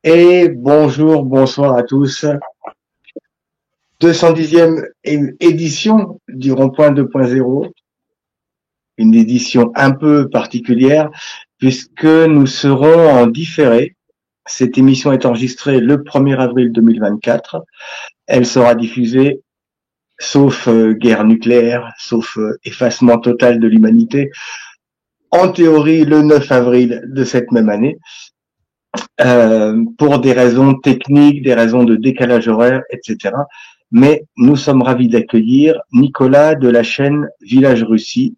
Et bonjour, bonsoir à tous. 210e édition du Rond-Point 2.0, une édition un peu particulière puisque nous serons en différé. Cette émission est enregistrée le 1er avril 2024. Elle sera diffusée, sauf guerre nucléaire, sauf effacement total de l'humanité, en théorie le 9 avril de cette même année. Pour des raisons techniques, des raisons de décalage horaire, etc. Mais nous sommes ravis d'accueillir Nicolas de la chaîne Village Russie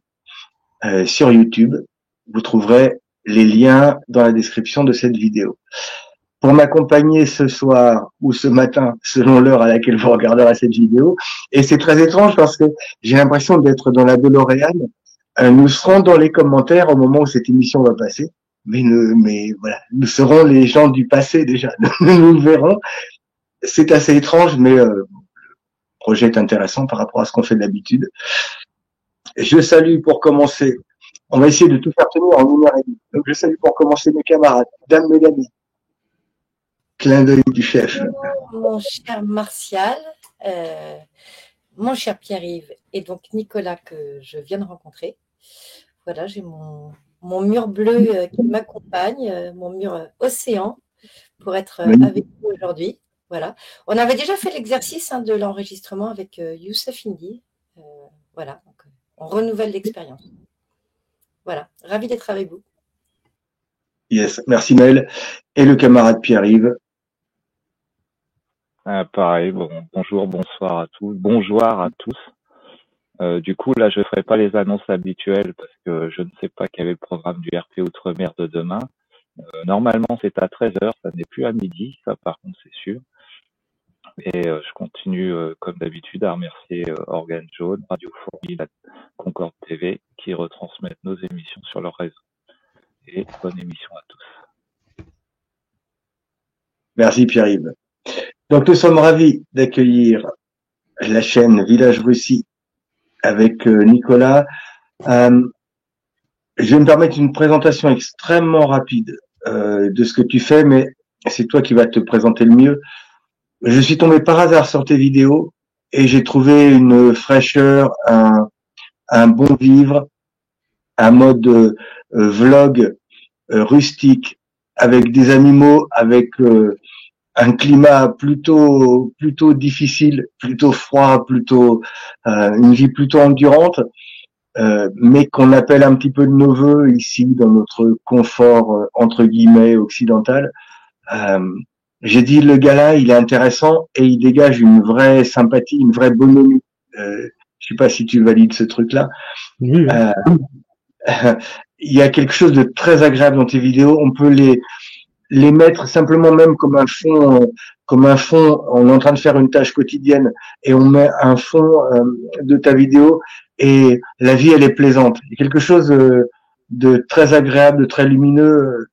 sur YouTube. Vous trouverez les liens dans la description de cette vidéo. Pour m'accompagner ce soir ou ce matin, selon l'heure à laquelle vous regarderez cette vidéo, et c'est très étrange parce que j'ai l'impression d'être dans la DeLorean. Nous serons dans les commentaires au moment où cette émission va passer. Mais voilà, nous serons les gens du passé déjà. Nous le verrons. C'est assez étrange, mais le projet est intéressant par rapport à ce qu'on fait d'habitude. Je salue pour commencer. On va essayer de tout faire tenir en 1 heure et demie. Donc je salue pour commencer mes camarades. Dame Mélanie. Clin d'œil du chef. Bonjour, mon cher Martial, mon cher Pierre-Yves et donc Nicolas que je viens de rencontrer. Voilà, j'ai mon mur bleu qui m'accompagne, mon mur océan pour être avec vous aujourd'hui. Voilà. On avait déjà fait l'exercice de l'enregistrement avec Youssef Indy. Voilà, donc, on renouvelle l'expérience. Voilà, ravi d'être avec vous. Yes, merci Mel. Et le camarade Pierre-Yves. Pareil, bonjour, bonsoir à tous, bonjour à tous. Du coup, là, je ferai pas les annonces habituelles parce que je ne sais pas quel est le programme du RP Outre-mer de demain. Normalement, c'est à 13h, ça n'est plus à midi, ça par contre, c'est sûr. Et je continue, comme d'habitude, à remercier Organe Jaune, Radio Fourmi, la Concorde TV, qui retransmettent nos émissions sur leur réseau. Et bonne émission à tous. Merci Pierre-Yves. Donc nous sommes ravis d'accueillir la chaîne Village Russie avec Nicolas. Je vais me permettre une présentation extrêmement rapide de ce que tu fais, mais c'est toi qui vas te présenter le mieux. Je suis tombé par hasard sur tes vidéos et j'ai trouvé une fraîcheur, un bon vivre, un mode vlog rustique avec des animaux, avec un climat plutôt difficile, plutôt froid, plutôt une vie plutôt endurante, mais qu'on appelle un petit peu de nos voeux ici dans notre confort entre guillemets occidental. J'ai dit le gars-là, il est intéressant et il dégage une vraie sympathie, une vraie bonhomie. Je sais pas si tu valides ce truc-là. Oui. Il y a quelque chose de très agréable dans tes vidéos. On peut les mettre simplement même comme un fond. On est en train de faire une tâche quotidienne et on met un fond de ta vidéo et la vie elle est plaisante. Il y a quelque chose de très agréable, de très lumineux.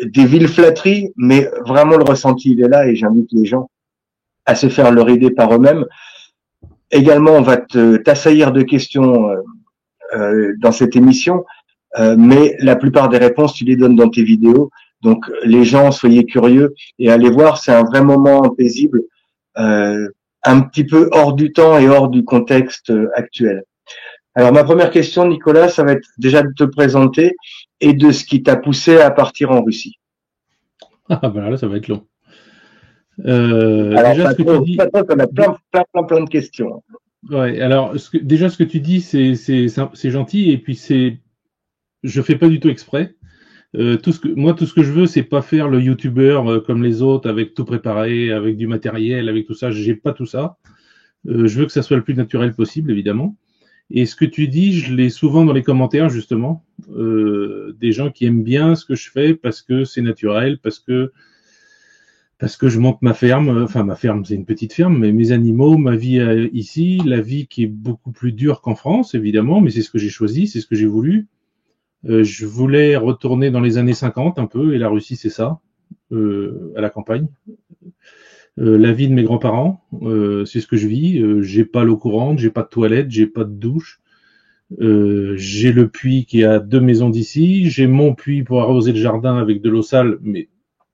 Des villes flatteries, mais vraiment le ressenti il est là et j'invite les gens à se faire leur idée par eux-mêmes. Également, on va t'assaillir de questions dans cette émission, mais la plupart des réponses, tu les donnes dans tes vidéos. Donc, les gens, soyez curieux et allez voir, c'est un vrai moment paisible, un petit peu hors du temps et hors du contexte actuel. Alors, ma première question, Nicolas, ça va être déjà de te présenter et de ce qui t'a poussé à partir en Russie. Ah, ben là, ça va être long. Alors, déjà, ce que tu dis, on a plein de questions. Ouais, alors déjà ce que tu dis, c'est gentil et puis je fais pas du tout exprès. Tout ce que je veux, c'est pas faire le youtubeur comme les autres avec tout préparé, avec du matériel, avec tout ça. J'ai pas tout ça. Je veux que ça soit le plus naturel possible, évidemment. Et ce que tu dis, je l'ai souvent dans les commentaires justement, des gens qui aiment bien ce que je fais parce que c'est naturel, parce que je monte ma ferme, enfin ma ferme c'est une petite ferme, mais mes animaux, ma vie ici, la vie qui est beaucoup plus dure qu'en France évidemment, mais c'est ce que j'ai choisi, c'est ce que j'ai voulu. Je voulais retourner dans les années 50 un peu, et la Russie c'est ça, à la campagne. La vie de mes grands-parents, c'est ce que je vis. J'ai pas l'eau courante, j'ai pas de toilette, j'ai pas de douche. J'ai le puits qui est à 2 maisons d'ici, j'ai mon puits pour arroser le jardin avec de l'eau sale, mais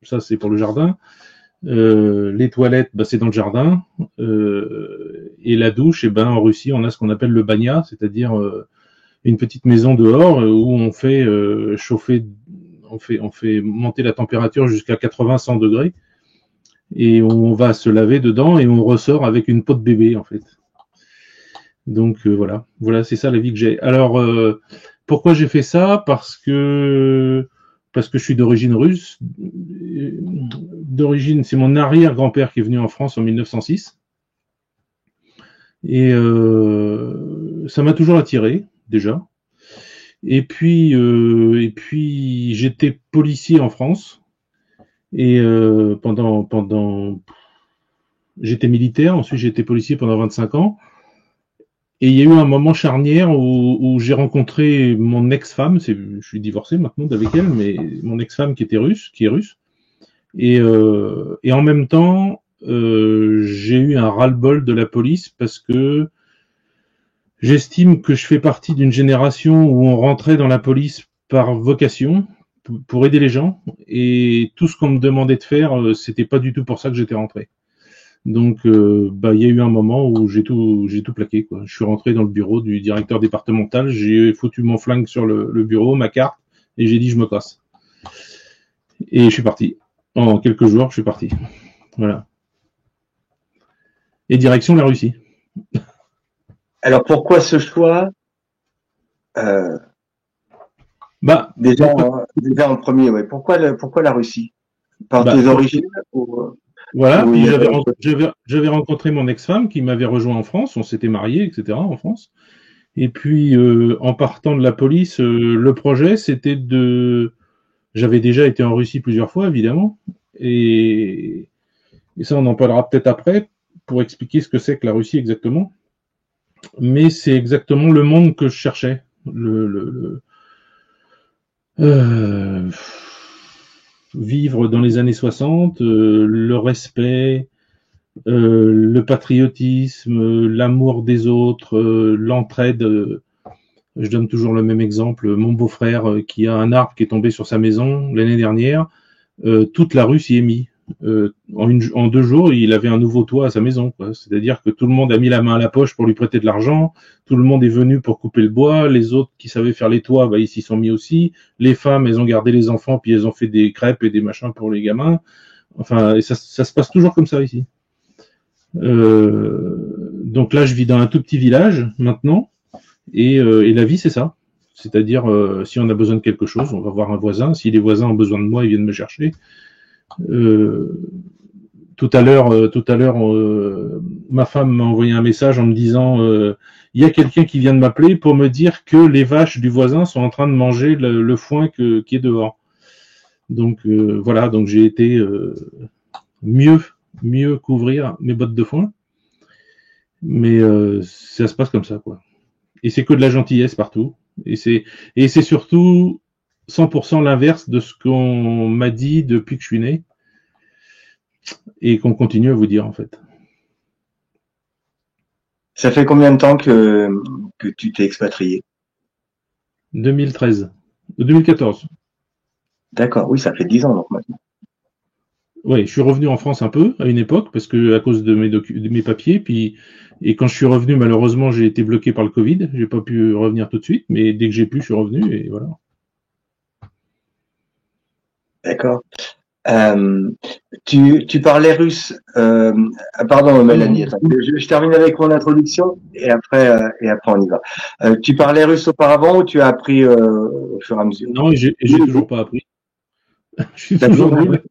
ça c'est pour le jardin. Les toilettes, bah, c'est dans le jardin. Et la douche, en Russie, on a ce qu'on appelle le banya, c'est-à-dire une petite maison dehors où on fait chauffer, on fait monter la température jusqu'à 80-100 degrés. Et on va se laver dedans et on ressort avec une peau de bébé, en fait. Donc voilà, c'est ça la vie que j'ai. Alors pourquoi j'ai fait ça? Parce que je suis d'origine russe. D'origine, c'est mon arrière-grand-père qui est venu en France en 1906. Et ça m'a toujours attiré, déjà. Et puis j'étais policier en France. Et j'étais militaire, ensuite j'ai été policier pendant 25 ans. Et il y a eu un moment charnière où j'ai rencontré mon ex-femme, je suis divorcé maintenant avec elle, mais mon ex-femme qui est russe. Et en même temps, j'ai eu un ras-le-bol de la police parce que j'estime que je fais partie d'une génération où on rentrait dans la police par vocation, pour aider les gens, et tout ce qu'on me demandait de faire, c'était pas du tout pour ça que j'étais rentré. Donc, il y a eu un moment où j'ai tout plaqué, quoi. Je suis rentré dans le bureau du directeur départemental, j'ai foutu mon flingue sur le bureau, ma carte, et j'ai dit je me casse. Et je suis parti. En quelques jours, je suis parti. Voilà. Et direction la Russie. Alors pourquoi ce choix déjà en premier, ouais. Pourquoi la Russie? Par tes origines Voilà, puis j'avais rencontré mon ex-femme qui m'avait rejoint en France, on s'était mariés, etc. en France. Et puis, en partant de la police, le projet, c'était J'avais déjà été en Russie plusieurs fois, évidemment, et ça, on en parlera peut-être après, pour expliquer ce que c'est que la Russie exactement. Mais c'est exactement le monde que je cherchais. Vivre dans les années 60, le respect, le patriotisme, l'amour des autres, l'entraide. Je donne toujours le même exemple. Mon beau-frère qui a un arbre qui est tombé sur sa maison l'année dernière, toute la rue s'y est mise. En 2 jours, il avait un nouveau toit à sa maison, quoi. C'est-à-dire que tout le monde a mis la main à la poche pour lui prêter de l'argent, tout le monde est venu pour couper le bois, les autres qui savaient faire les toits, ils s'y sont mis aussi, les femmes, elles ont gardé les enfants, puis elles ont fait des crêpes et des machins pour les gamins. Enfin, et ça se passe toujours comme ça ici. Donc là, je vis dans un tout petit village maintenant, et la vie, c'est ça. C'est-à-dire, si on a besoin de quelque chose, on va voir un voisin. Si les voisins ont besoin de moi, ils viennent me chercher. Tout à l'heure, ma femme m'a envoyé un message en me disant il y a quelqu'un qui vient de m'appeler pour me dire que les vaches du voisin sont en train de manger le foin qui est dehors. Donc voilà, donc j'ai été mieux couvrir mes bottes de foin, mais ça se passe comme ça, quoi. Et c'est que de la gentillesse partout, et c'est surtout 100% l'inverse de ce qu'on m'a dit depuis que je suis né et qu'on continue à vous dire, en fait. Ça fait combien de temps que tu t'es expatrié? 2013. 2014. D'accord, oui, ça fait 10 ans donc maintenant. Oui, je suis revenu en France un peu à une époque parce que à cause de mes papiers, et quand je suis revenu, malheureusement, j'ai été bloqué par le Covid. J'ai pas pu revenir tout de suite, mais dès que j'ai pu, je suis revenu et voilà. D'accord. Tu parlais russe. Pardon, Mélanie. Attends, je termine avec mon introduction et après on y va. Tu parlais russe auparavant ou tu as appris au fur et à mesure? Non, j'ai toujours pas appris. Je suis toujours nul.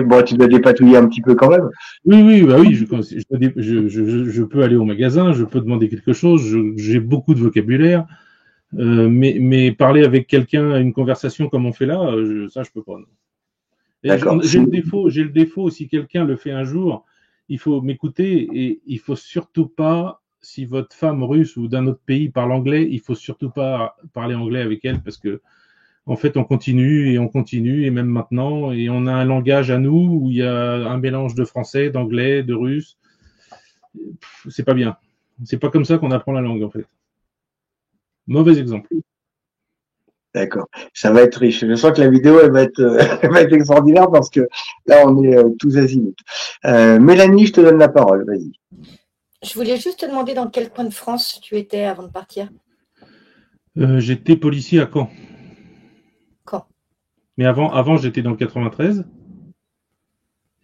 Bon, tu dois dépatouiller un petit peu quand même. Oui, je peux aller au magasin, je peux demander quelque chose, j'ai beaucoup de vocabulaire, mais parler avec quelqu'un, une conversation comme on fait là, ça je peux pas. J'ai le défaut, si quelqu'un le fait un jour, il faut m'écouter et il faut surtout pas, si votre femme russe ou d'un autre pays parle anglais, il faut surtout pas parler anglais avec elle parce que en fait, on continue et même maintenant, et on a un langage à nous où il y a un mélange de français, d'anglais, de russe. C'est pas bien. C'est pas comme ça qu'on apprend la langue, en fait. Mauvais exemple. D'accord. Ça va être riche. Je sens que la vidéo, elle va être extraordinaire parce que là, on est tous azimuts. Mélanie, je te donne la parole. Vas-y. Je voulais juste te demander dans quel coin de France tu étais avant de partir. J'étais policier à Caen. Quand? Mais avant j'étais dans le 93.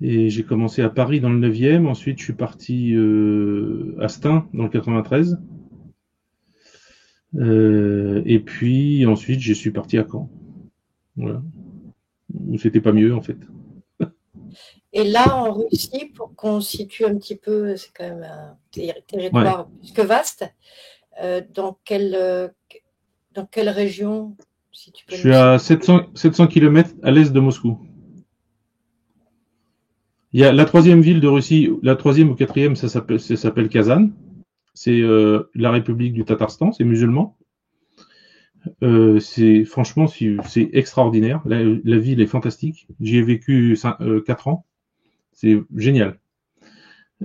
Et j'ai commencé à Paris dans le 9e. Ensuite, je suis parti à Stein dans le 93. Et puis ensuite, je suis parti à Caen. Voilà. Où c'était pas mieux en fait. Et là, en Russie, pour qu'on situe un petit peu, c'est quand même un territoire plus que vaste. Dans quelle région, si tu peux Je suis à 700 km à l'est de Moscou. Il y a la troisième ville de Russie, la troisième ou quatrième, ça s'appelle Kazan. C'est la République du Tatarstan, c'est musulman. Franchement, c'est extraordinaire. La ville est fantastique. J'y ai vécu 4 ans. C'est génial.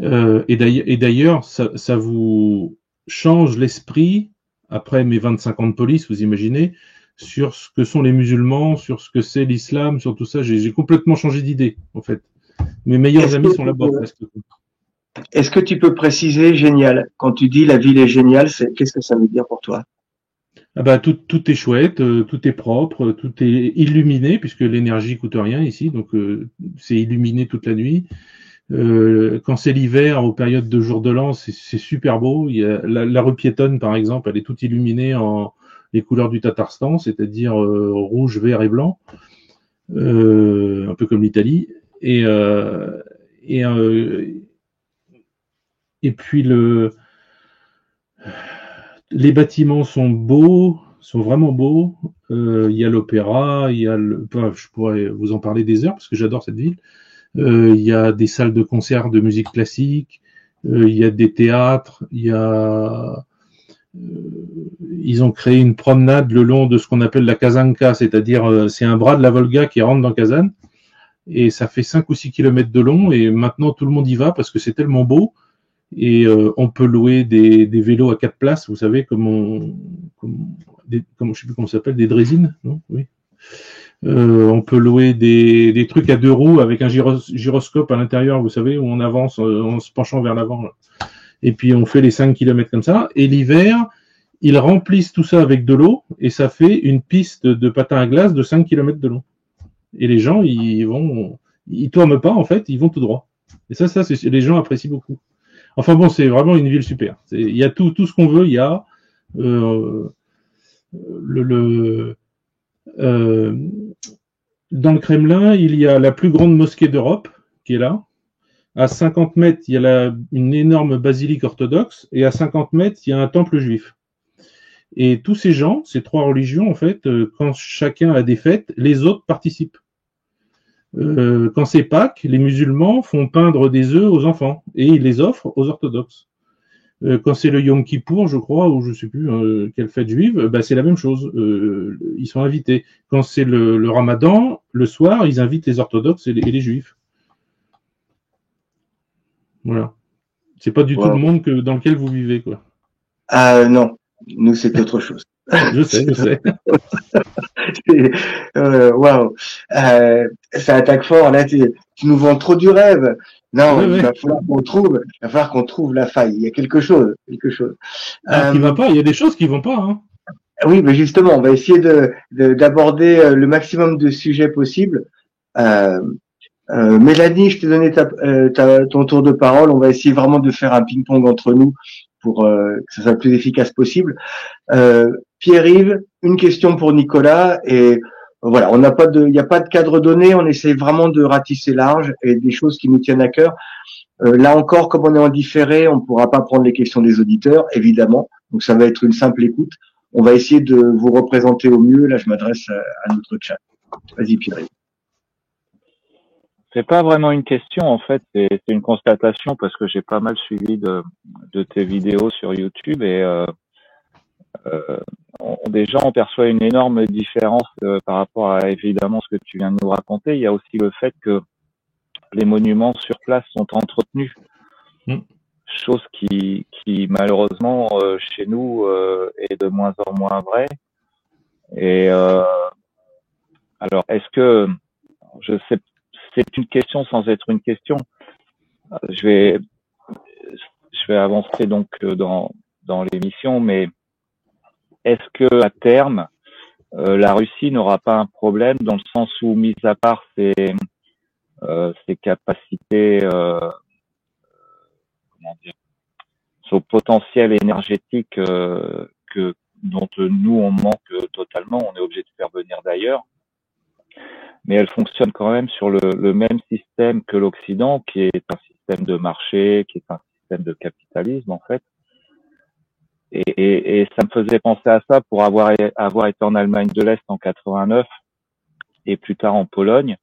Et d'ailleurs, ça vous change l'esprit, après mes 25 ans de police, vous imaginez, sur ce que sont les musulmans, sur ce que c'est l'islam, sur tout ça. J'ai complètement changé d'idée, en fait. Mes meilleurs amis sont là-bas, presque. Est-ce que tu peux préciser génial? Quand tu dis la ville est géniale, qu'est-ce que ça veut dire pour toi? Ah bah tout est chouette, tout est propre, tout est illuminé, puisque l'énergie coûte rien ici, donc c'est illuminé toute la nuit. Quand c'est l'hiver, aux périodes de jour de l'an, c'est super beau. Il y a la rue piétonne, par exemple, elle est toute illuminée en les couleurs du Tatarstan, c'est-à-dire rouge, vert et blanc, un peu comme l'Italie. Et puis les bâtiments sont beaux, sont vraiment beaux. Il y a l'opéra, je pourrais vous en parler des heures parce que j'adore cette ville. Il y a des salles de concert de musique classique, il y a des théâtres, ils ont créé une promenade le long de ce qu'on appelle la Kazanka, c'est-à-dire c'est un bras de la Volga qui rentre dans Kazan, et ça fait 5 ou 6 kilomètres de long, et maintenant tout le monde y va parce que c'est tellement beau, et on peut louer des vélos à 4 places, vous savez, comme je sais plus comment ça s'appelle, des draisines, non? Oui. On peut louer des trucs à 2 roues avec un gyroscope à l'intérieur, vous savez, où on avance en se penchant vers l'avant. Et puis on fait les 5 kilomètres comme ça. Et l'hiver, ils remplissent tout ça avec de l'eau et ça fait une piste de patin à glace de 5 kilomètres de long. Et les gens, ils tournent pas en fait, ils vont tout droit. Et ça, les gens apprécient beaucoup. Enfin bon, c'est vraiment une ville super. Il y a tout ce qu'on veut. Il y a dans le Kremlin, il y a la plus grande mosquée d'Europe qui est là. À 50 mètres, il y a une énorme basilique orthodoxe, et à 50 mètres, il y a un temple juif. Et tous ces gens, ces 3 religions, en fait, quand chacun a des fêtes, les autres participent. Quand c'est Pâques, les musulmans font peindre des œufs aux enfants, et ils les offrent aux orthodoxes. Quand c'est le Yom Kippour, je crois, ou je sais plus quelle fête juive, c'est la même chose. Ils sont invités. Quand c'est le Ramadan, le soir, ils invitent les orthodoxes et les juifs. Voilà. C'est pas du tout le monde dans lequel vous vivez, quoi. Ah non, nous c'est autre chose. Je sais. Waouh, ça attaque fort. Là, tu nous vends trop du rêve. Non, il va falloir qu'on trouve la faille. Il y a quelque chose. Qui va pas. Il y a des choses qui vont pas. Hein. Oui, mais justement, on va essayer d'aborder le maximum de sujets possibles. Mélanie, je t'ai donné ton tour de parole. On va essayer vraiment de faire un ping-pong entre nous pour que ça soit le plus efficace possible. Pierre-Yves, une question pour Nicolas, et voilà, il n'y a pas de cadre donné. On essaie vraiment de ratisser large et des choses qui nous tiennent à cœur. Là encore, comme on est en différé, on ne pourra pas prendre les questions des auditeurs, évidemment. Donc ça va être une simple écoute. On va essayer de vous représenter au mieux. Là, je m'adresse à notre chat. Vas-y, Pierre-Yves. C'est pas vraiment une question, en fait, c'est une constatation parce que j'ai pas mal suivi de tes vidéos sur YouTube et déjà on perçoit une énorme différence par rapport à évidemment ce que tu viens de nous raconter. Il y a aussi le fait que les monuments sur place sont entretenus, chose qui malheureusement chez nous est de moins en moins vraie. Et alors, est-ce que je sais, c'est une question sans être une question. Je vais avancer donc dans l'émission, mais est-ce que à terme la Russie n'aura pas un problème dans le sens où, mis à part ses capacités, comment dire, son potentiel énergétique dont nous on manque totalement, on est obligé de faire venir d'ailleurs, mais elle fonctionne quand même sur le même système que l'Occident, qui est un système de marché, qui est un système de capitalisme en fait. Et ça me faisait penser à ça pour avoir été en Allemagne de l'Est en 89 et plus tard en Pologne,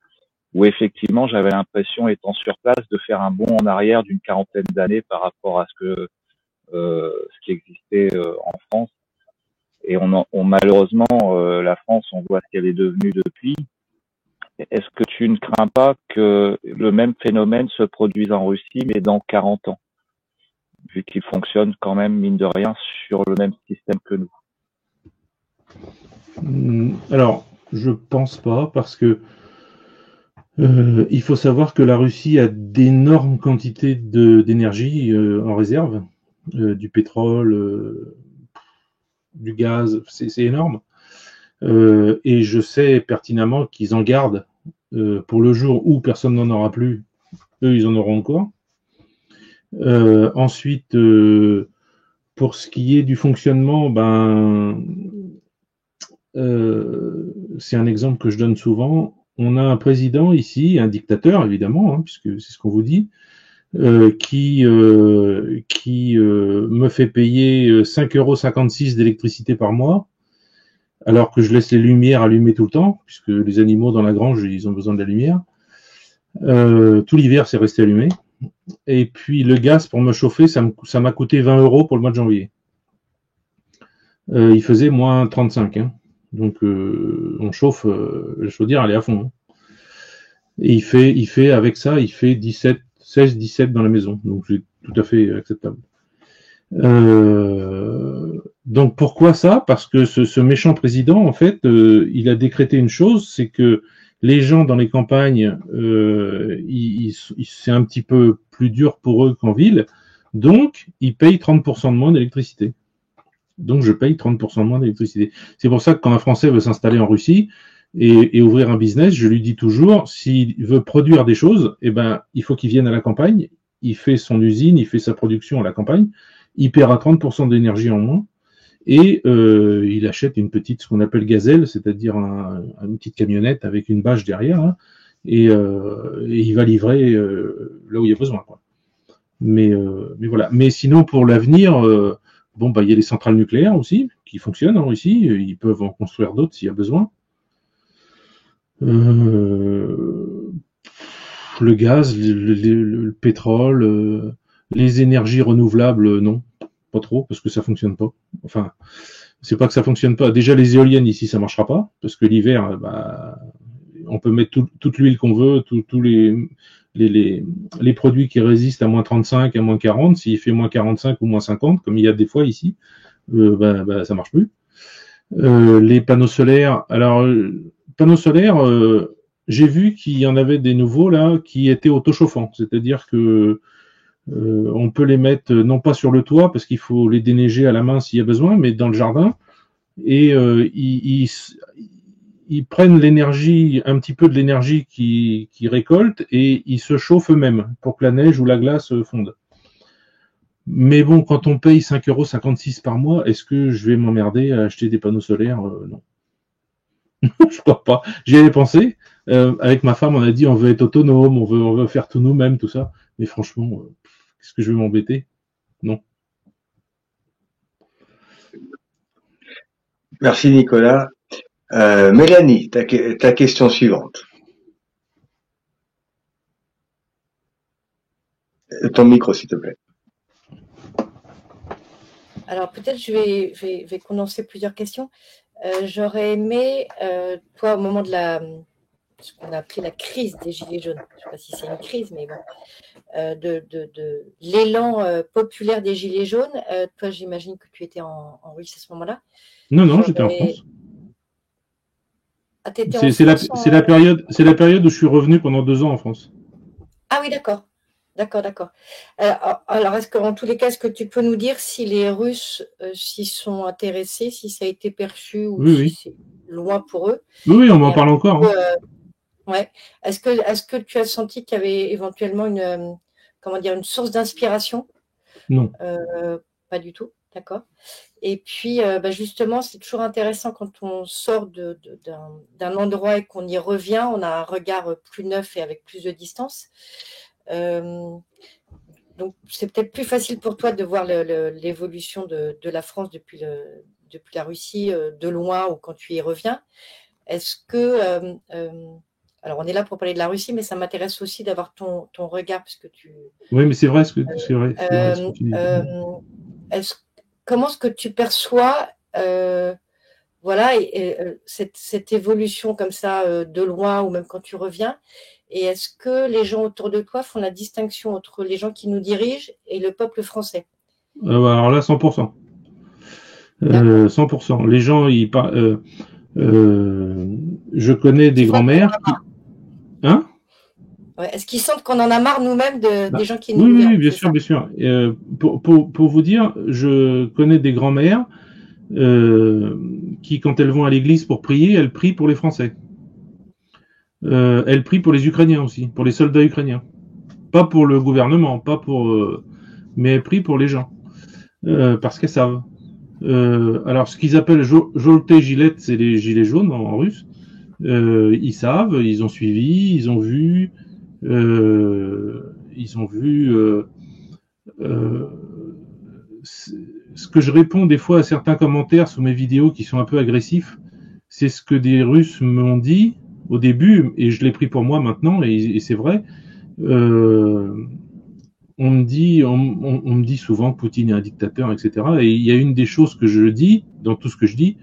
où effectivement j'avais l'impression, étant sur place, de faire un bond en arrière d'une quarantaine d'années par rapport à ce qui existait en France. Et malheureusement, la France, on voit ce qu'elle est devenue depuis. Est-ce que tu ne crains pas que le même phénomène se produise en Russie, mais dans 40 ans, vu qu'il fonctionne quand même, mine de rien, sur le même système que nous? Alors, je pense pas, parce que il faut savoir que la Russie a d'énormes quantités d'énergie en réserve, du pétrole, du gaz, c'est énorme. Et je sais pertinemment qu'ils en gardent pour le jour où personne n'en aura plus. Eux, ils en auront encore. Ensuite, pour ce qui est du fonctionnement, c'est un exemple que je donne souvent. On a un président ici, un dictateur évidemment, hein, puisque c'est ce qu'on vous dit, qui me fait payer 5,56 € d'électricité par mois, alors que je laisse les lumières allumées tout le temps, puisque les animaux dans la grange, ils ont besoin de la lumière. Tout l'hiver, c'est resté allumé. Et puis le gaz, pour me chauffer, ça m'a coûté 20 € pour le mois de janvier. Il faisait moins 35, hein. Donc on chauffe, la chaudière, elle est à fond, hein. Et il fait avec ça, il fait 16-17 dans la maison. Donc c'est tout à fait acceptable. Donc pourquoi ça? Parce que ce méchant président, en fait, il a décrété une chose, c'est que les gens dans les campagnes, c'est un petit peu plus dur pour eux qu'en ville, donc ils payent 30% de moins d'électricité. Donc je paye 30% de moins d'électricité. C'est pour ça que quand un Français veut s'installer en Russie et ouvrir un business, je lui dis toujours, s'il veut produire des choses, eh ben, il faut qu'il vienne à la campagne, il fait son usine, il fait sa production à la campagne, il paiera 30% d'énergie en moins, et il achète une petite, ce qu'on appelle gazelle, c'est-à-dire une petite camionnette avec une bâche derrière, hein, et il va livrer là où il y a besoin, quoi. Mais voilà. Mais sinon, pour l'avenir, il y a les centrales nucléaires aussi qui fonctionnent en Russie. Ils peuvent en construire d'autres s'il y a besoin. Le gaz, le pétrole, les énergies renouvelables, non, pas trop, parce que ça fonctionne pas. Enfin, c'est pas que ça fonctionne pas. Déjà, les éoliennes ici, ça marchera pas, parce que l'hiver, on peut mettre toute l'huile qu'on veut, tous les produits qui résistent à moins 35, à moins 40. S'il fait moins 45 ou moins 50, comme il y a des fois ici, ça marche plus. Les panneaux solaires, alors panneaux solaires, j'ai vu qu'il y en avait des nouveaux là qui étaient autochauffants, c'est-à-dire que on peut les mettre non pas sur le toit parce qu'il faut les déneiger à la main s'il y a besoin, mais dans le jardin, et ils prennent l'énergie, un petit peu de l'énergie qu'ils récoltent, et ils se chauffent eux-mêmes pour que la neige ou la glace fonde. Mais bon, quand on paye 5,56 € par mois, est-ce que je vais m'emmerder à acheter des panneaux solaires? Non. Je crois pas. J'y avais pensé. Avec ma femme, on a dit on veut être autonome, on veut faire tout nous-mêmes, tout ça. Mais franchement, qu'est-ce que je vais m'embêter? Non. Merci Nicolas. Mélanie, ta question suivante. Ton micro, s'il te plaît. Alors peut-être je vais condenser plusieurs questions. J'aurais aimé, toi, au moment de ce qu'on a appelé la crise des Gilets jaunes, je ne sais pas si c'est une crise, mais bon, de l'élan populaire des Gilets jaunes. Toi, j'imagine que tu étais en Russie à ce moment-là. Non, j'étais en France. Ah, t'étais en C'est France la période où je suis revenu pendant 2 ans en France. Ah oui, d'accord. D'accord. Alors, est-ce qu'en tous les cas, est-ce que tu peux nous dire si les Russes s'y sont intéressés, si ça a été perçu ou Oui, si oui. c'est loin pour eux? Oui, on m'en Et parle encore. Hein. ouais. Est-ce que tu as senti qu'il y avait éventuellement une source d'inspiration? Non. Pas du tout, d'accord. Et puis, justement, c'est toujours intéressant quand on sort d'un endroit et qu'on y revient, on a un regard plus neuf et avec plus de distance. Donc, c'est peut-être plus facile pour toi de voir l'évolution de la France depuis la Russie de loin ou quand tu y reviens. Est-ce que, alors on est là pour parler de la Russie, mais ça m'intéresse aussi d'avoir ton regard parce que Oui, mais c'est vrai ce que tu dis. Comment est-ce que tu perçois voilà, cette évolution comme ça de loin ou même quand tu reviens? Et est-ce que les gens autour de toi font la distinction entre les gens qui nous dirigent et le peuple français? Alors là, 100%. 100%. Les gens, je connais des grands-mères qui... Hein? Ouais. Est-ce qu'ils sentent qu'on en a marre nous-mêmes des gens qui nous Oui, gouvernent? bien sûr, bien sûr. Pour vous dire, je connais des grands-mères qui, quand elles vont à l'église pour prier, elles prient pour les Français. Elles prient pour les Ukrainiens aussi, pour les soldats ukrainiens. Pas pour le gouvernement, mais elles prient pour les gens. Parce qu'elles savent. Alors, ce qu'ils appellent Jolté Gilet, c'est les gilets jaunes en russe. Ils savent, ils ont suivi, ils ont vu. Ce que je réponds des fois à certains commentaires sous mes vidéos qui sont un peu agressifs, c'est ce que des Russes m'ont dit au début, et je l'ai pris pour moi maintenant, et c'est vrai. On me dit souvent que Poutine est un dictateur, etc. Et il y a une des choses que je dis, dans tout ce que je dis,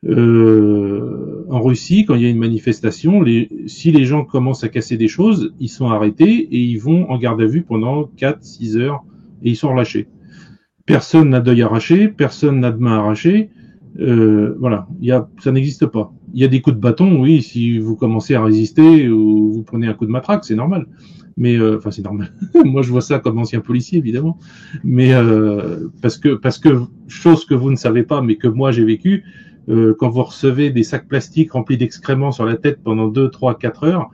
en Russie, quand il y a une manifestation, si les gens commencent à casser des choses, ils sont arrêtés et ils vont en garde à vue pendant 4-6 heures et ils sont relâchés. Personne n'a d'œil arraché, personne n'a de main arrachée. Voilà, ça n'existe pas. Il y a des coups de bâton, oui, si vous commencez à résister ou vous prenez un coup de matraque, c'est normal. Mais enfin, c'est normal. Moi, je vois ça comme ancien policier, évidemment. Mais parce que chose que vous ne savez pas, mais que moi j'ai vécu, quand vous recevez des sacs plastiques remplis d'excréments sur la tête pendant 2, 3, 4 heures,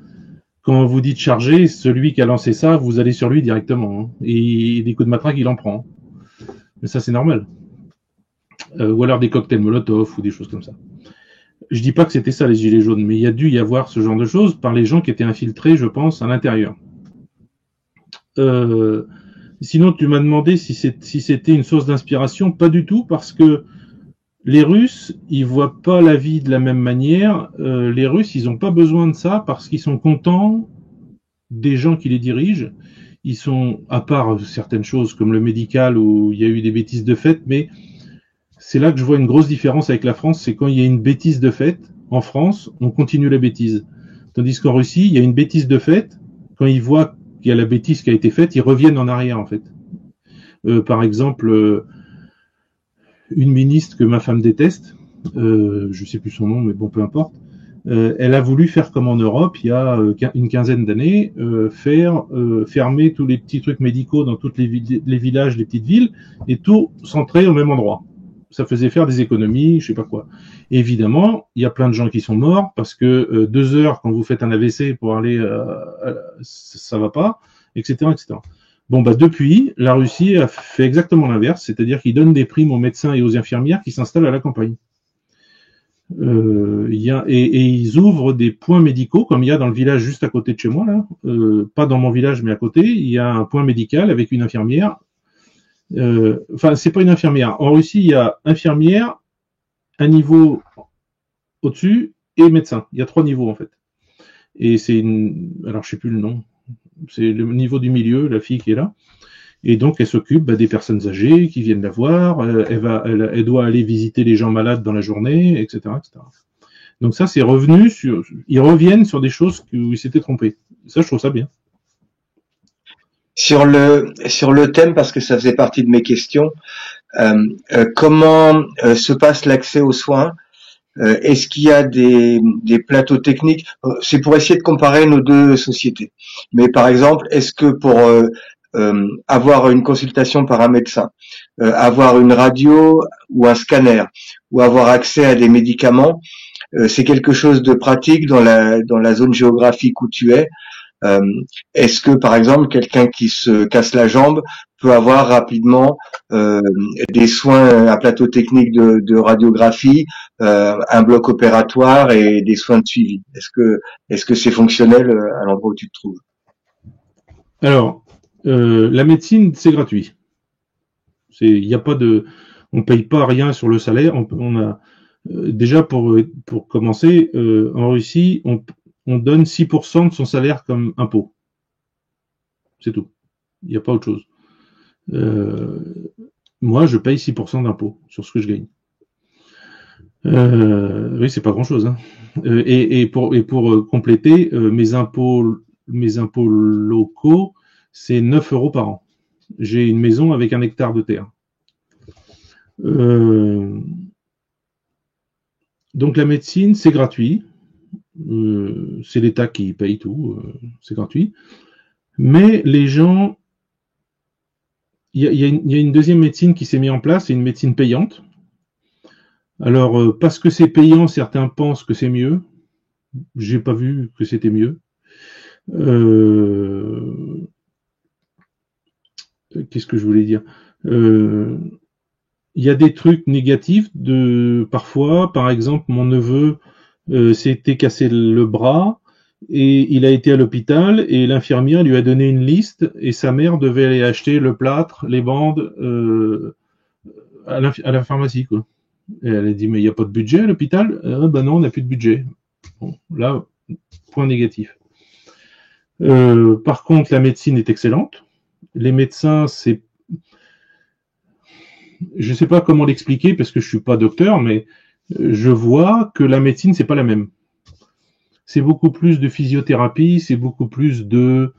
quand vous dites charger, celui qui a lancé ça, vous allez sur lui directement. Hein. Et des coups de matraque, il en prend. Mais ça, c'est normal. Ou alors des cocktails Molotov ou des choses comme ça. Je dis pas que c'était ça les gilets jaunes, mais il y a dû y avoir ce genre de choses par les gens qui étaient infiltrés, je pense, à l'intérieur. Sinon, tu m'as demandé si c'était une source d'inspiration. Pas du tout, parce que les Russes, ils voient pas la vie de la même manière. Les Russes, ils ont pas besoin de ça parce qu'ils sont contents des gens qui les dirigent. Ils sont, à part certaines choses comme le médical où il y a eu des bêtises de fait, mais c'est là que je vois une grosse différence avec la France, c'est quand il y a une bêtise de fait, en France, on continue la bêtise. Tandis qu'en Russie, il y a une bêtise de fait, quand ils voient qu'il y a la bêtise qui a été faite, ils reviennent en arrière, en fait. Par exemple, une ministre que ma femme déteste, je sais plus son nom, mais bon, peu importe, elle a voulu faire comme en Europe, il y a une quinzaine d'années, fermer tous les petits trucs médicaux dans tous les villages, les petites villes, et tout centrer au même endroit. Ça faisait faire des économies, je sais pas quoi. Et évidemment, il y a plein de gens qui sont morts parce que 2 heures quand vous faites un AVC pour aller, ça va pas, etc., etc. Bon, depuis, la Russie a fait exactement l'inverse, c'est-à-dire qu'ils donnent des primes aux médecins et aux infirmières qui s'installent à la campagne. Et ils ouvrent des points médicaux, comme il y a dans le village juste à côté de chez moi, là. Pas dans mon village, mais à côté, il y a un point médical avec une infirmière. Enfin, c'est pas une infirmière. En Russie, il y a infirmière, un niveau au-dessus et médecin. Il y a 3 niveaux en fait. Et alors je sais plus le nom. C'est le niveau du milieu, la fille qui est là. Et donc elle s'occupe des personnes âgées qui viennent la voir. Elle doit aller visiter les gens malades dans la journée, etc., etc. Donc ça, c'est ils reviennent sur des choses où ils s'étaient trompés. Ça, je trouve ça bien. Sur le thème, parce que ça faisait partie de mes questions, comment se passe l'accès aux soins? Est-ce qu'il y a des plateaux techniques? C'est pour essayer de comparer nos deux sociétés. Mais par exemple, est-ce que pour avoir une consultation par un médecin, avoir une radio ou un scanner, ou avoir accès à des médicaments, c'est quelque chose de pratique dans la zone géographique où tu es? Euh, Est-ce que, par exemple, quelqu'un qui se casse la jambe peut avoir rapidement des soins, un plateau technique de radiographie, un bloc opératoire et des soins de suivi? Est-ce que c'est fonctionnel à l'endroit où tu te trouves? Alors, la médecine, c'est gratuit. Il y a pas de, on paye pas rien sur le salaire. On a déjà pour commencer, en Russie, on donne 6% de son salaire comme impôt. C'est tout. Il n'y a pas autre chose. Moi, je paye 6% d'impôt sur ce que je gagne. Oui, c'est pas grand-chose. Hein. Et pour compléter, mes impôts locaux, c'est 9 € par an. J'ai une maison avec 1 hectare de terre. Donc la médecine, c'est gratuit. C'est l'État qui paye tout. C'est gratuit. Mais les gens, il y a une deuxième médecine qui s'est mise en place, c'est une médecine payante. Alors, parce que c'est payant, certains pensent que c'est mieux. J'ai pas vu que c'était mieux. Qu'est-ce que je voulais dire? Il y a des trucs négatifs parfois. Par exemple, mon neveu s'était cassé le bras et il a été à l'hôpital et l'infirmière lui a donné une liste et sa mère devait aller acheter le plâtre, les bandes à la pharmacie, quoi. Et elle a dit, mais il n'y a pas de budget à l'hôpital? Ben non, on n'a plus de budget. Bon, là, point négatif. Par contre, la médecine est excellente. Les médecins, je ne sais pas comment l'expliquer parce que je ne suis pas docteur, mais je vois que la médecine, c'est pas la même. C'est beaucoup plus de physiothérapie, c'est beaucoup plus de...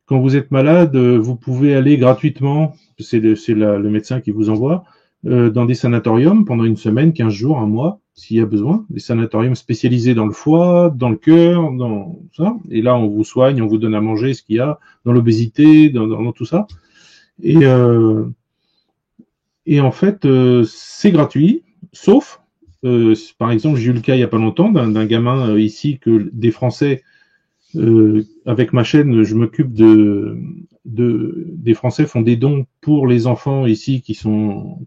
Quand vous êtes malade, vous pouvez aller gratuitement, c'est le médecin qui vous envoie, dans des sanatoriums pendant une semaine, 15 jours, un mois, s'il y a besoin. Des sanatoriums spécialisés dans le foie, dans le cœur, dans ça. Et là, on vous soigne, on vous donne à manger ce qu'il y a, dans l'obésité, dans tout ça. Et en fait, c'est gratuit, sauf, par exemple, j'ai eu le cas il n'y a pas longtemps d'un gamin ici que des Français, avec ma chaîne, je m'occupe des Français font des dons pour les enfants ici qui sont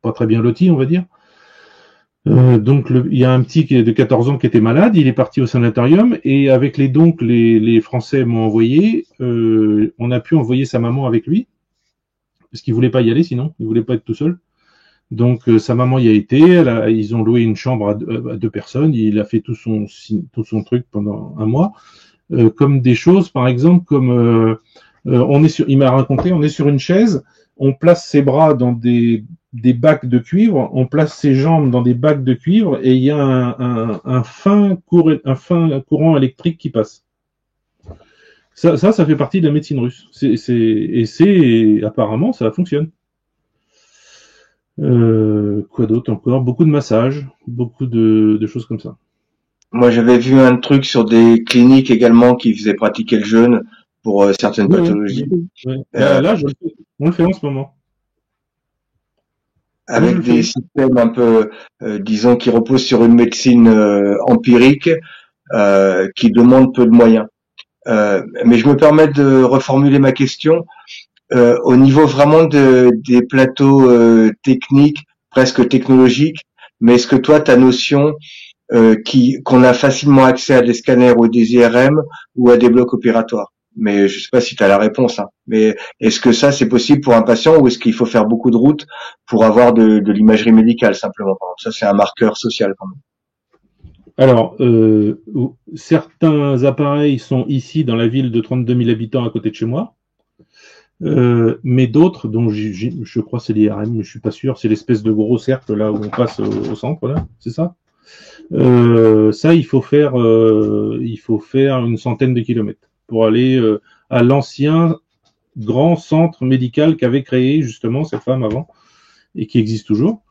pas très bien lotis, on va dire. Donc il y a un petit de 14 ans qui était malade, il est parti au sanatorium et avec les dons que les Français m'ont envoyés, on a pu envoyer sa maman avec lui parce qu'il voulait pas y aller sinon, il voulait pas être tout seul. Donc sa maman y a été, ils ont loué une chambre à 2 personnes, il a fait tout son truc pendant un mois, comme des choses par exemple comme il m'a raconté, on est sur une chaise, on place ses bras dans des bacs de cuivre, on place ses jambes dans des bacs de cuivre et il y a un fin courant électrique qui passe. Ça fait partie de la médecine russe. Apparemment, ça fonctionne. Quoi d'autre encore? Beaucoup de massages, beaucoup de choses comme ça. Moi, j'avais vu un truc sur des cliniques également qui faisaient pratiquer le jeûne pour certaines pathologies. Ouais. Là, on le fait en ce moment. Avec des systèmes un peu, disons, qui reposent sur une médecine empirique, qui demande peu de moyens. Mais je me permets de reformuler ma question. Au niveau vraiment des plateaux techniques, presque technologiques, mais est-ce que toi, ta notion qu'on a facilement accès à des scanners ou des IRM ou à des blocs opératoires? Mais je sais pas si tu as la réponse. Hein. Mais est-ce que ça, c'est possible pour un patient ou est-ce qu'il faut faire beaucoup de routes pour avoir de l'imagerie médicale simplement? Par exemple, ça, c'est un marqueur social quand même. Alors, certains appareils sont ici dans la ville de 32 000 habitants à côté de chez moi. Mais d'autres, dont je crois c'est l'IRM, mais je suis pas sûr, c'est l'espèce de gros cercle là où on passe au centre là, c'est ça. Ça, il faut faire une centaine de kilomètres pour aller à l'ancien grand centre médical qu'avait créé justement cette femme avant et qui existe toujours.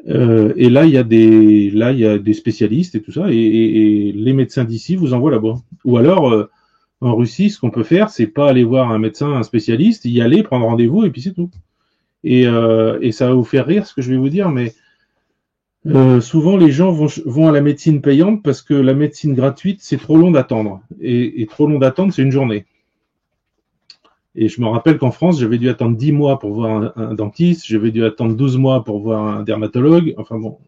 Et là, il y a des spécialistes et tout ça, et les médecins d'ici vous envoient là-bas. Ou alors, en Russie, ce qu'on peut faire, c'est pas aller voir un médecin, un spécialiste, y aller, prendre rendez-vous, et puis c'est tout. Et ça va vous faire rire, ce que je vais vous dire, mais souvent les gens vont à la médecine payante parce que la médecine gratuite, c'est trop long d'attendre. Et trop long d'attendre, c'est une journée. Et je me rappelle qu'en France, j'avais dû attendre 10 mois pour voir un dentiste, j'avais dû attendre 12 mois pour voir un dermatologue, enfin bon.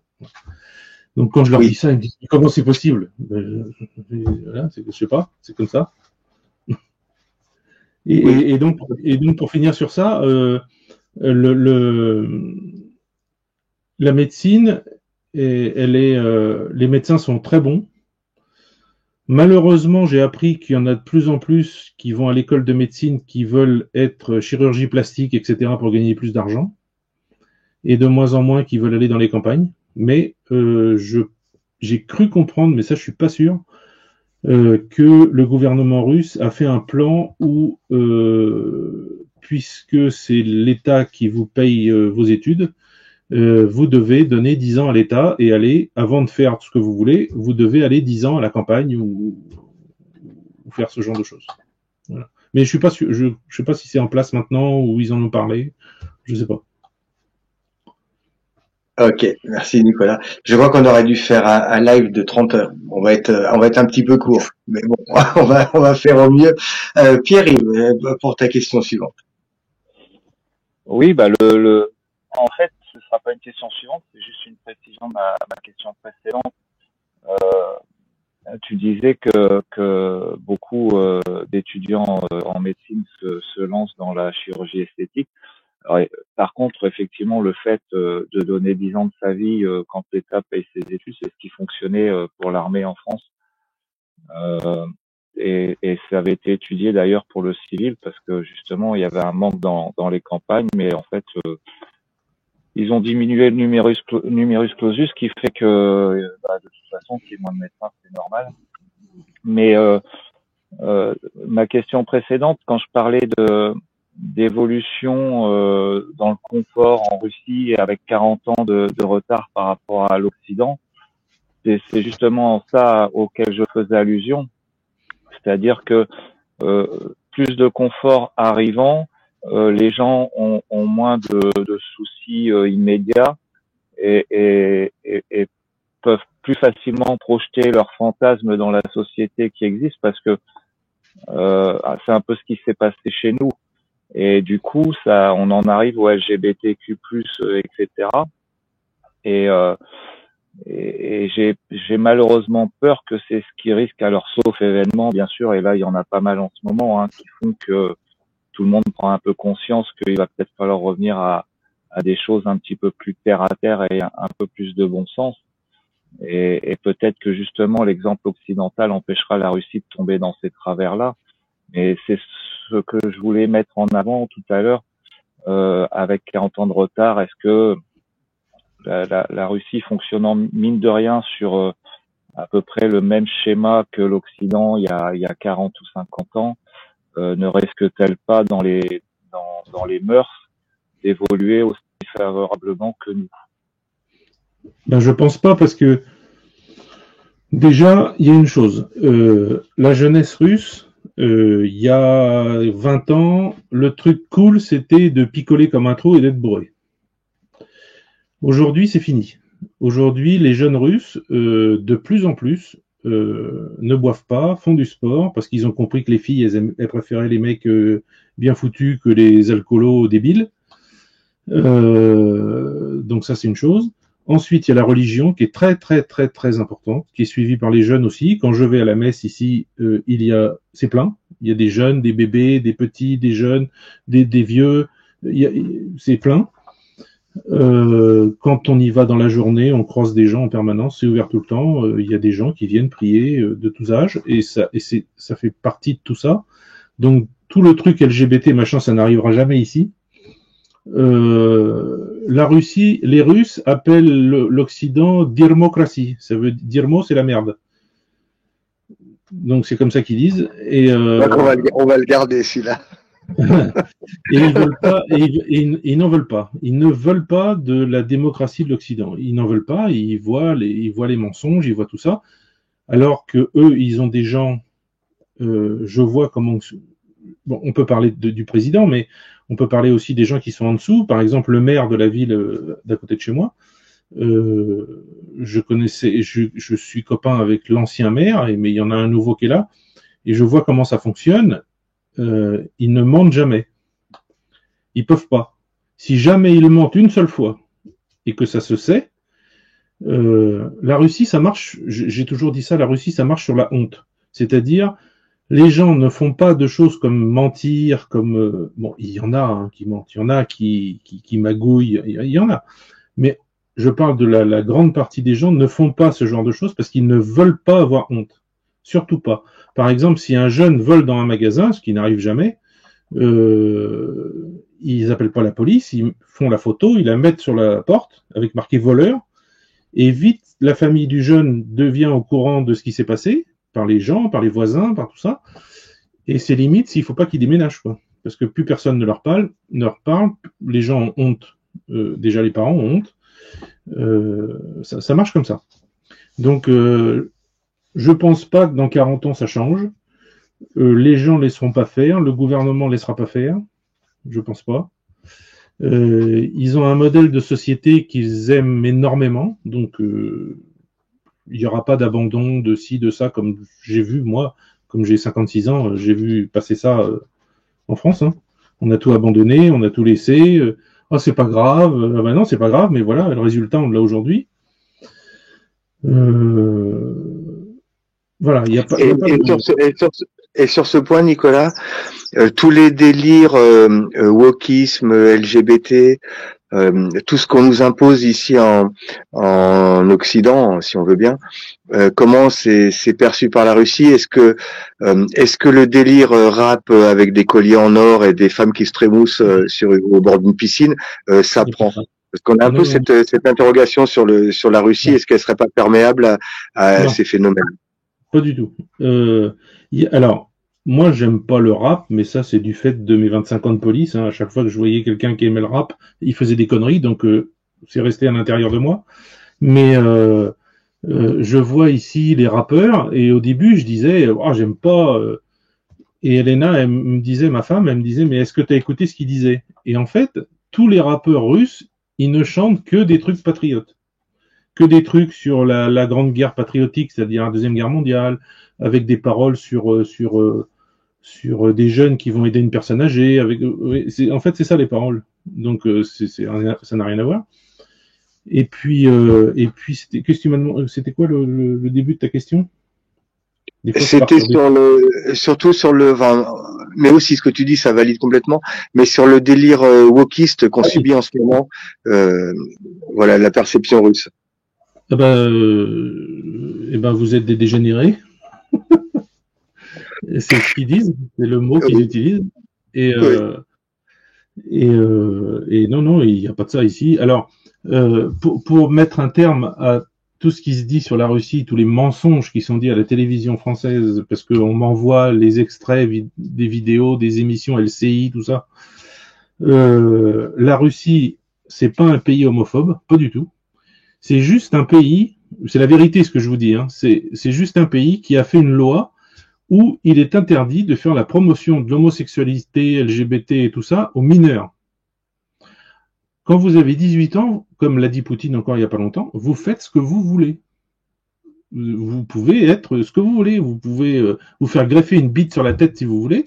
Donc quand je leur dis ça, ils me disent comment c'est possible? Voilà, je sais pas, c'est comme ça. Et donc pour finir sur ça, la médecine, les médecins sont très bons. Malheureusement, j'ai appris qu'il y en a de plus en plus qui vont à l'école de médecine, qui veulent être chirurgie plastique, etc., pour gagner plus d'argent, et de moins en moins qui veulent aller dans les campagnes. Mais j'ai cru comprendre, mais ça je suis pas sûr, que le gouvernement russe a fait un plan où, puisque c'est l'État qui vous paye vos études, vous devez donner 10 ans à l'État et aller, avant de faire ce que vous voulez, vous devez aller 10 ans à la campagne ou faire ce genre de choses. Voilà. Mais je suis pas sûr, je sais pas si c'est en place maintenant ou ils en ont parlé, je sais pas. Ok, merci Nicolas. Je crois qu'on aurait dû faire un live de 30 heures. On va être un petit peu court, mais bon, on va faire au mieux. Pierre-Yves, pour ta question suivante. Oui, en fait, ce sera pas une question suivante, c'est juste une précision de ma question précédente. Tu disais que beaucoup d'étudiants en médecine se lancent dans la chirurgie esthétique. Alors, par contre, effectivement, le fait de donner 10 ans de sa vie quand l'État paye ses études, c'est ce qui fonctionnait pour l'armée en France. Et ça avait été étudié d'ailleurs pour le civil parce que justement, il y avait un manque dans les campagnes, mais en fait, ils ont diminué le numerus clausus, qui fait que de toute façon, qu'il y ait moins de médecins, c'est normal. Mais ma question précédente, quand je parlais d'évolution dans le confort en Russie et avec 40 ans de retard par rapport à l'Occident, c'est justement ça auquel je faisais allusion. C'est-à-dire que plus de confort arrivant, les gens ont moins de soucis immédiats et peuvent plus facilement projeter leurs fantasmes dans la société qui existe parce que c'est un peu ce qui s'est passé chez nous. Et du coup, on en arrive au LGBTQ+, etc. Et j'ai malheureusement peur que c'est ce qui risque, alors sauf événement, bien sûr, et là, il y en a pas mal en ce moment, qui font que tout le monde prend un peu conscience qu'il va peut-être falloir revenir à des choses un petit peu plus terre à terre et un peu plus de bon sens. Et peut-être que justement, l'exemple occidental empêchera la Russie de tomber dans ces travers-là. Mais c'est ce que je voulais mettre en avant tout à l'heure, avec 40 ans de retard. Est-ce que la Russie fonctionnant mine de rien sur à peu près le même schéma que l'Occident il y a 40 ou 50 ans, ne risque-t-elle pas dans les mœurs d'évoluer aussi favorablement que nous? Ben, je pense pas parce que déjà, il y a une chose. La jeunesse russe, il y a 20 ans, le truc cool, c'était de picoler comme un trou et d'être bourré. Aujourd'hui, c'est fini. Aujourd'hui, les jeunes Russes, de plus en plus, ne boivent pas, font du sport, parce qu'ils ont compris que les filles, elles préféraient les mecs bien foutus que les alcoolos débiles. Donc ça, c'est une chose. Ensuite, il y a la religion qui est très, très, très, très importante, qui est suivie par les jeunes aussi. Quand je vais à la messe ici, c'est plein. Il y a des jeunes, des bébés, des petits, des jeunes, des vieux. C'est plein. Quand on y va dans la journée, on croise des gens en permanence, c'est ouvert tout le temps. Il y a des gens qui viennent prier de tous âges, et ça fait partie de tout ça. Donc tout le truc LGBT machin, ça n'arrivera jamais ici. La Russie, les Russes appellent l'Occident dirmocratie. Ça veut dire dirmo, c'est la merde. Donc c'est comme ça qu'ils disent. Et donc on va le garder celui-là. Et ils veulent pas, ils n'en veulent pas. Ils ne veulent pas de la démocratie de l'Occident. Ils n'en veulent pas. Ils voient les mensonges, ils voient tout ça. Alors que eux, ils ont des gens. Je vois comment. Bon, on peut parler du président, mais on peut parler aussi des gens qui sont en dessous. Par exemple, le maire de la ville d'à côté de chez moi. Je suis copain avec l'ancien maire, mais il y en a un nouveau qui est là, et je vois comment ça fonctionne. Ils ne mentent jamais. Ils peuvent pas. Si jamais ils mentent une seule fois et que ça se sait, la Russie, ça marche. J'ai toujours dit ça. La Russie, ça marche sur la honte. C'est-à-dire, les gens ne font pas de choses comme mentir, comme bon, il y en a hein, qui mentent, il y en a qui magouillent, il y en a. Mais je parle de la grande partie des gens ne font pas ce genre de choses parce qu'ils ne veulent pas avoir honte. Surtout pas. Par exemple, si un jeune vole dans un magasin, ce qui n'arrive jamais, ils appellent pas la police, ils font la photo, ils la mettent sur la porte avec marqué voleur, et vite la famille du jeune devient au courant de ce qui s'est passé, par les gens, par les voisins, par tout ça, et c'est limite s'il faut pas qu'ils déménagent, quoi. Parce que plus personne ne leur parle, les gens ont honte, déjà les parents ont honte, ça marche comme ça. Donc, je pense pas que dans 40 ans ça change. Les gens laisseront pas faire, le gouvernement laissera pas faire. Je pense pas. Ils ont un modèle de société qu'ils aiment énormément, donc il n'y aura pas d'abandon de ci, de ça, comme j'ai vu moi, comme j'ai 56 ans, j'ai vu passer ça en France. Hein. On a tout abandonné, on a tout laissé. Oh, c'est pas grave. Ben non, c'est pas grave, mais voilà, le résultat, on l'a aujourd'hui. Voilà, il n'y a pas. Et sur ce point, Nicolas, tous les délires wokisme, LGBT, tout ce qu'on nous impose ici en Occident, si on veut bien, comment c'est perçu par la Russie? Est-ce que le délire rap avec des colliers en or et des femmes qui se trémoussent au bord d'une piscine, ça prend? Parce qu'on a un peu cette interrogation sur la Russie. Est-ce qu'elle serait pas perméable à ces phénomènes? Pas du tout. Alors, moi, j'aime pas le rap, mais ça, c'est du fait de mes 25 ans de police. Hein. À chaque fois que je voyais quelqu'un qui aimait le rap, il faisait des conneries, donc c'est resté à l'intérieur de moi. Mais je vois ici les rappeurs, et au début, je disais, oh, j'aime pas. Et Elena, elle me disait, ma femme, elle me disait, mais est-ce que tu as écouté ce qu'il disait? Et en fait, tous les rappeurs russes, ils ne chantent que des trucs patriotes. Que des trucs sur la grande guerre patriotique, c'est-à-dire la Deuxième Guerre mondiale, avec des paroles sur des jeunes qui vont aider une personne âgée. En fait, c'est ça les paroles. Donc, ça n'a rien à voir. Et puis qu'est-ce que tu m'as demandé? C'était quoi le début de ta question? C'était surtout sur mais aussi ce que tu dis, ça valide complètement, mais sur le délire wokiste qu'on subit en ce moment, voilà, la perception russe. Eh ben, vous êtes des dégénérés. C'est ce qu'ils disent, c'est le mot qu'ils utilisent. Et non, il n'y a pas de ça ici. Alors, pour mettre un terme à tout ce qui se dit sur la Russie, tous les mensonges qui sont dits à la télévision française, parce qu'on m'envoie les extraits des vidéos, des émissions LCI, tout ça. La Russie, c'est pas un pays homophobe, pas du tout. C'est juste un pays, c'est la vérité ce que je vous dis, hein, c'est juste un pays qui a fait une loi où il est interdit de faire la promotion de l'homosexualité, LGBT et tout ça aux mineurs. Quand vous avez 18 ans, comme l'a dit Poutine encore il n'y a pas longtemps, vous faites ce que vous voulez. Vous pouvez être ce que vous voulez. Vous pouvez vous faire greffer une bite sur la tête si vous voulez.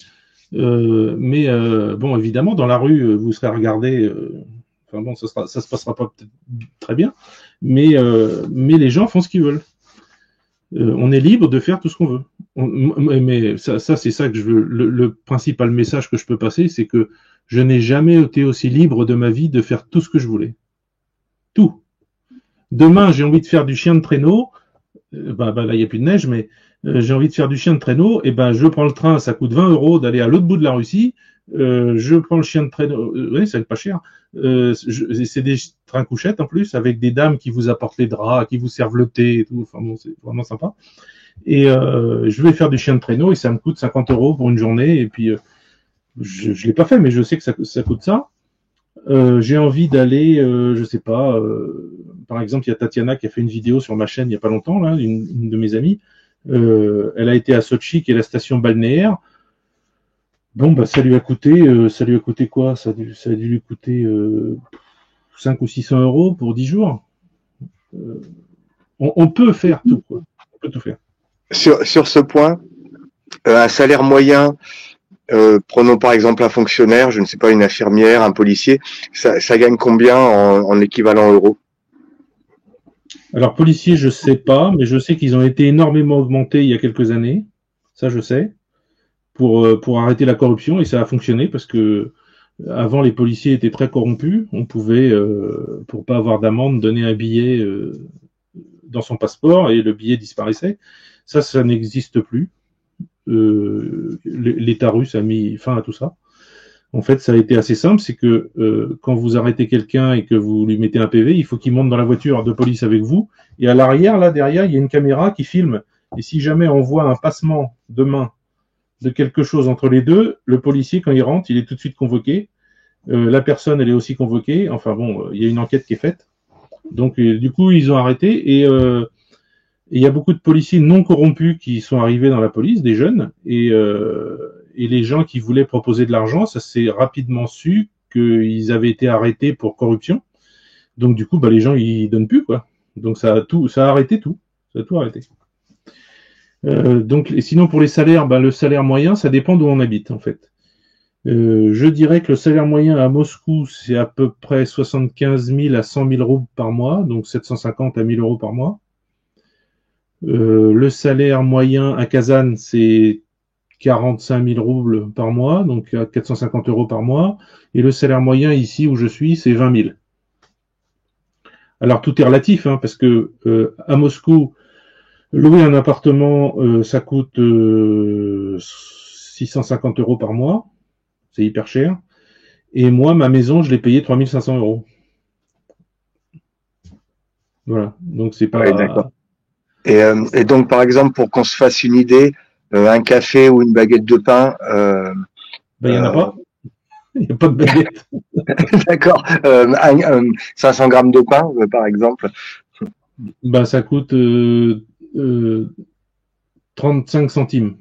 Mais bon, évidemment, dans la rue, vous serez regardé. Enfin bon, ça se passera pas peut-être très bien. Mais les gens font ce qu'ils veulent. On est libre de faire tout ce qu'on veut. Mais ça c'est ça que je veux. Le principal message que je peux passer, c'est que je n'ai jamais été aussi libre de ma vie de faire tout ce que je voulais. Tout. Demain, j'ai envie de faire du chien de traîneau. Là, il n'y a plus de neige, mais j'ai envie de faire du chien de traîneau. Et ben, je prends le train, ça coûte 20 € d'aller à l'autre bout de la Russie. Je prends le chien de traîneau. Oui, ça va être pas cher. C'est des trains couchettes en plus, avec des dames qui vous apportent les draps, qui vous servent le thé et tout. Enfin bon, c'est vraiment sympa. Et je vais faire du chien de traîneau et ça me coûte 50 € pour une journée. Et puis je l'ai pas fait, mais je sais que ça coûte ça. J'ai envie d'aller, je sais pas, par exemple, il y a Tatiana qui a fait une vidéo sur ma chaîne il y a pas longtemps, là, une de mes amies. Elle a été à Sotchi, qui est la station balnéaire. Bon, bah, ça lui a coûté quoi? Ça a dû lui coûter 500 ou 600 euros pour 10 jours. On peut faire tout, quoi. On peut tout faire. Sur ce point, un salaire moyen, prenons par exemple un fonctionnaire, je ne sais pas, une infirmière, un policier, ça gagne combien en équivalent euros? Alors, policiers, je sais pas, mais je sais qu'ils ont été énormément augmentés il y a quelques années. Ça, je sais. Pour arrêter la corruption, et ça a fonctionné parce que avant, les policiers étaient très corrompus. On pouvait, pour pas avoir d'amende, donner un billet dans son passeport et le billet disparaissait. Ça n'existe plus. L'État russe a mis fin à tout ça. En fait, ça a été assez simple, c'est que quand vous arrêtez quelqu'un et que vous lui mettez un PV, il faut qu'il monte dans la voiture de police avec vous. Et à l'arrière, là, derrière, il y a une caméra qui filme. Et si jamais on voit un passement de main de quelque chose entre les deux, le policier, quand il rentre, il est tout de suite convoqué. La personne, elle est aussi convoquée. Enfin bon, il y a une enquête qui est faite. Donc, du coup, ils ont arrêté. Et il y a beaucoup de policiers non corrompus qui sont arrivés dans la police, des jeunes. Et les gens qui voulaient proposer de l'argent, ça s'est rapidement su qu'ils avaient été arrêtés pour corruption. Donc, du coup, bah, les gens, ils donnent plus, quoi. Donc, ça a arrêté tout. Ça a tout arrêté. Donc, et sinon pour les salaires, ben, le salaire moyen, ça dépend d'où on habite en fait. Je dirais que le salaire moyen à Moscou, c'est à peu près 75 000 à 100 000 roubles par mois, donc 750 à 1000 euros par mois. Le salaire moyen à Kazan, c'est 45 000 roubles par mois, donc à 450 euros par mois. Et le salaire moyen ici où je suis, c'est 20 000. Alors tout est relatif, hein, parce que à Moscou, louer un appartement, ça coûte 650 euros par mois. C'est hyper cher. Et moi, ma maison, je l'ai payée 3500 euros. Voilà. Donc, c'est pas. Oui, d'accord. Et donc, par exemple, pour qu'on se fasse une idée, un café ou une baguette de pain. Ben, il n'y en a pas. Il n'y a pas de baguette. D'accord. 500 grammes de pain, par exemple. Ben, ça coûte 35 centimes.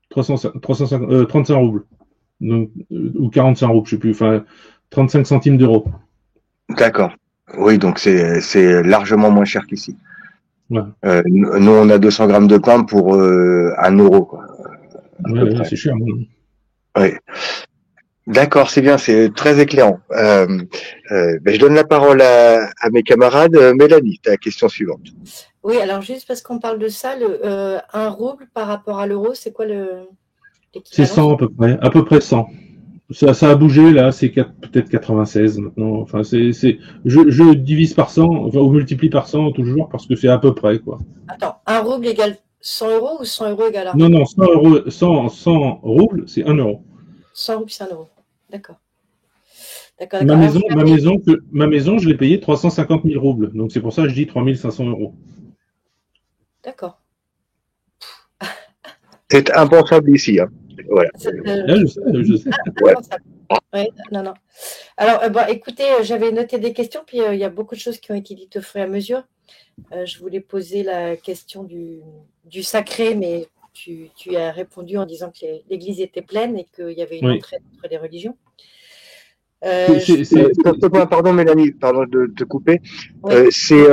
35 roubles. Donc, ou 45 roubles, je sais plus. Enfin, 35 centimes d'euros. D'accord. Oui, donc c'est largement moins cher qu'ici. Ouais. Nous, on a 200 grammes de pain pour 1 euro, quoi. Ouais, c'est cher. Oui. D'accord, c'est bien, c'est très éclairant. Je donne la parole à mes camarades. Mélanie, ta question suivante. Oui, alors juste parce qu'on parle de ça, 1 rouble par rapport à l'euro, c'est quoi l'équivalent? C'est 100 à peu près 100. Ça a bougé là, c'est peut-être 96 maintenant. Enfin, je divise par 100, enfin, ou multiplie par 100 toujours parce que c'est à peu près quoi. Attends, 1 rouble égale 100 euros ou 100 euros égale 1 rouble? Non, 100 roubles, c'est 1 euro. 100 roubles, c'est 1 euro. D'accord. Ma maison, je l'ai payée 350 000 roubles. Donc c'est pour ça que je dis 3500 euros. D'accord. C'est impensable ici. Hein. Voilà. Là, je sais. Ouais. Ouais, non. Alors, écoutez, j'avais noté des questions, puis il y a beaucoup de choses qui ont été dites au fur et à mesure. Je voulais poser la question du sacré, mais tu as répondu en disant que l'église était pleine et qu'il y avait une entraide entre les religions. Pardon Mélanie, pardon de te couper. Oui. C'est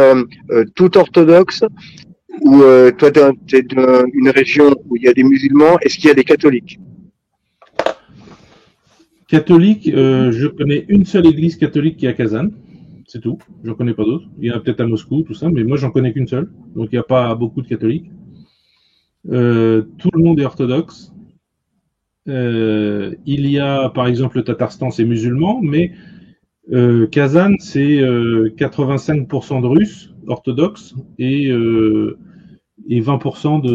tout orthodoxe ou toi tu es d'une région où il y a des musulmans, est-ce qu'il y a des catholiques? Catholique, je connais une seule église catholique qui est à Kazan, c'est tout. Je n'en connais pas d'autres. Il y en a peut-être à Moscou, tout ça, mais moi j'en connais qu'une seule. Donc il n'y a pas beaucoup de catholiques. Tout le monde est orthodoxe. Il y a, par exemple, le Tatarstan, c'est musulman, mais Kazan, c'est 85% de Russes orthodoxes et 20%